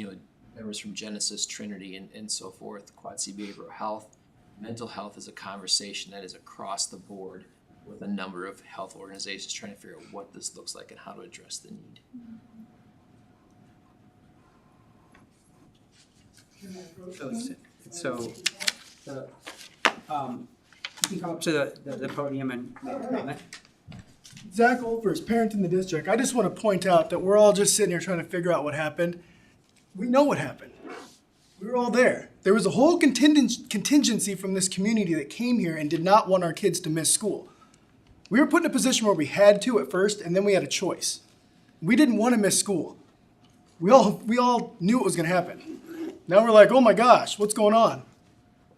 members from Genesis, Trinity, and so forth, Quad City Behavioral Health, mental health is a conversation that is across the board with a number of health organizations trying to figure out what this looks like and how to address the need. So, you can come up to the podium and make a comment. Zach Olfers, parent in the district. I just want to point out that we're all just sitting here trying to figure out what happened. We know what happened. We were all there. There was a whole contingency from this community that came here and did not want our kids to miss school. We were put in a position where we had to at first, and then we had a choice. We didn't want to miss school. We all knew it was going to happen. Now we're like, oh my gosh, what's going on?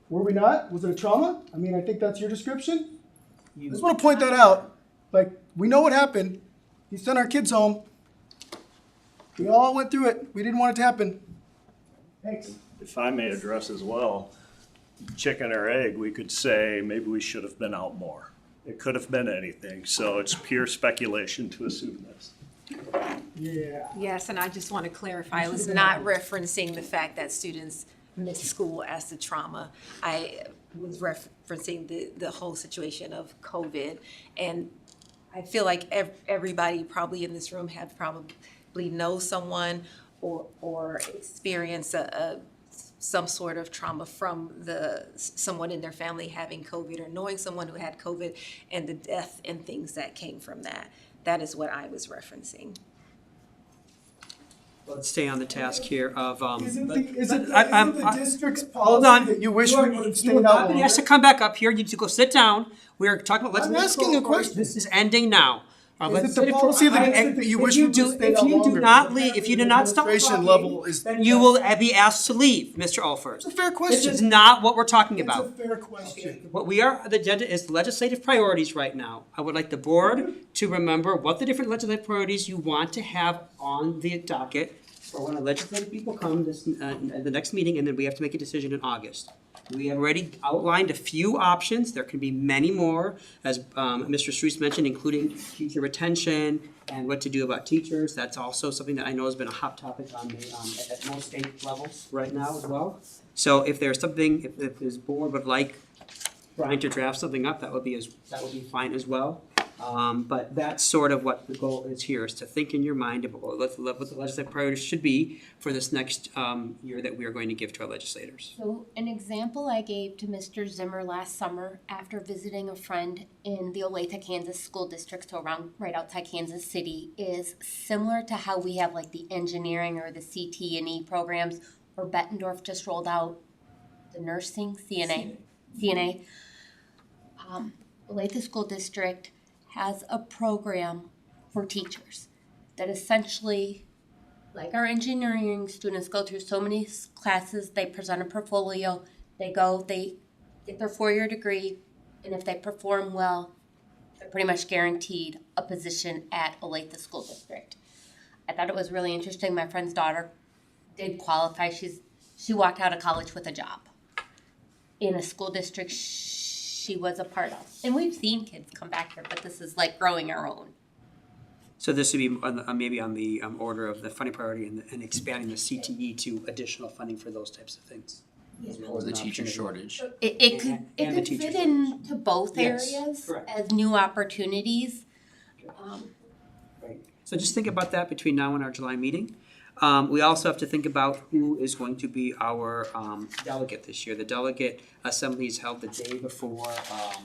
Were we not? Was it a trauma? I mean, I think that's your description. I just want to point that out. Like, we know what happened. He sent our kids home. We all went through it. We didn't want it to happen. Thanks. If I may address as well, chicken or egg, we could say maybe we should have been out more. It could have been anything, so it's pure speculation to assume this. Yeah. Yes, and I just want to clarify, I was not referencing the fact that students miss school as the trauma. I was referencing the whole situation of COVID. And I feel like everybody probably in this room have probably know someone or experience some sort of trauma from someone in their family having COVID or knowing someone who had COVID and the death and things that came from that. That is what I was referencing. Let's stay on the task here of, Isn't the district's policy that you wish we would have stayed out He has to come back up here, you need to go sit down. We're talking about, I'm asking a question. This is ending now. Is it the policy of the district that you wish we would have stayed out longer? If you do not leave, if you do not stop Administration level talking, is. then you will be asked to leave, Mr. Olfers. It's a fair question. This is not what we're talking It's about. a fair question. What we are, the agenda is legislative priorities right now. I would like the board to remember what the different legislative priorities you want to have on the docket for when the legislative people come at the next meeting, and then we have to make a decision in August. We have already outlined a few options. There can be many more, as Mr. Streets mentioned, including teacher retention and what to do about teachers. That's also something that I know has been a hot topic on at most state levels right now as well. So if there's something, if this board would like Brian to draft something up, that would be fine as well. But that's sort of what the goal is here, is to think in your mind about what the legislative priorities should be for this next year that we are going to give to our legislators. So an example I gave to Mr. Zimmer last summer after visiting a friend in the Olathe, Kansas school district, so right outside Kansas City, is similar to how we have like the engineering or the CT&E programs, or Bettendorf just rolled out the nursing, CNA. Olathe School District has a program for teachers that essentially, like our engineering students go through so many classes, they present a portfolio, they get their 4-year degree, and if they perform well, they're pretty much guaranteed a position at Olathe School District. I thought it was really interesting. My friend's daughter did qualify. She walked out of college with a job in a school district she was a part of. And we've seen kids come back here, but this is like growing our own. So this would be maybe on the order of the funding priority and expanding the CTE to additional funding for those types of things. As well Or as the an teacher option as well. shortage. It could fit into both Yes, areas correct. as new opportunities. Right. So just think about that between now and our July meeting. We also have to think about who is going to be our delegate this year. The delegate assembly is held the day before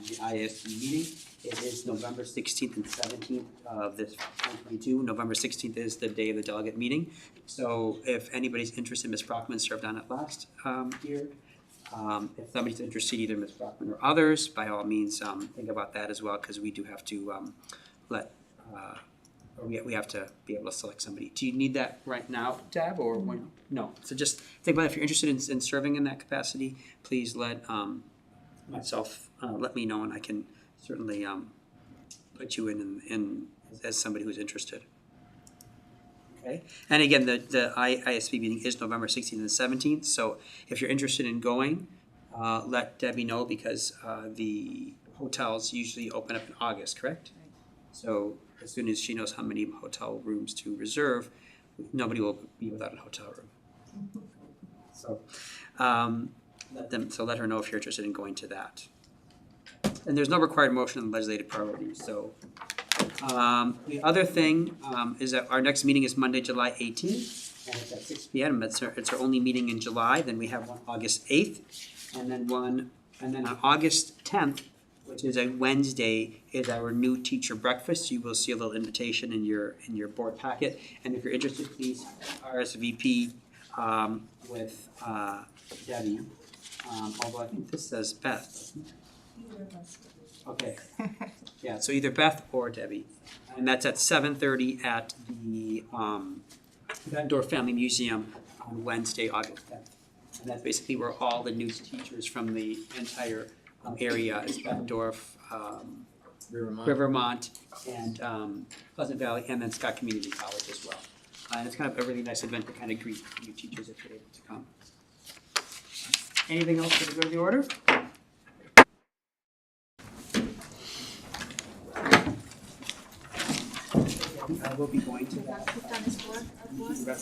the ISB meeting. It is November 16th and 17th of this 2022. November 16th is the day of the delegate meeting. So if anybody's interested, Ms. Brockman served on it last year. If somebody's interested, either Ms. Brockman or others, by all means, think about that as well, because we do have to we have to be able to select somebody. Do you need that right now, Deb, or when? No. So just think about it. If you're interested in serving in that capacity, please let myself, let me know, and I can certainly put you in as somebody who's interested. Okay. And again, the ISB meeting is November 16th and 17th. So if you're interested in going, let Debbie know, because the hotels usually open up in August, correct? So as soon as she knows how many hotel rooms to reserve, nobody will be without a hotel room. So let her know if you're interested in going to that. And there's no required motion on the legislative priorities. So the other thing is that our next meeting is Monday, July 18th, and it's at 6 p.m. It's our only meeting in July. Then we have one August 8th, and then on August 10th, which is a Wednesday, is our new teacher breakfast. You will see a little invitation in your board packet. And if you're interested, please RSVP with Debbie. Although I think this says Beth, doesn't it? Okay. Yeah, so either Beth or Debbie. And that's at 7:30 at the Bettendorf Family Museum on Wednesday, August 10th. And that's basically where all the new teachers from the entire area is Bettendorf, Rivermont, and Pleasant Valley, and then Scott Community College as well. And it's kind of a really nice event to kind of greet new teachers if you're able to come. Anything else for the good of the order? I will be going to that.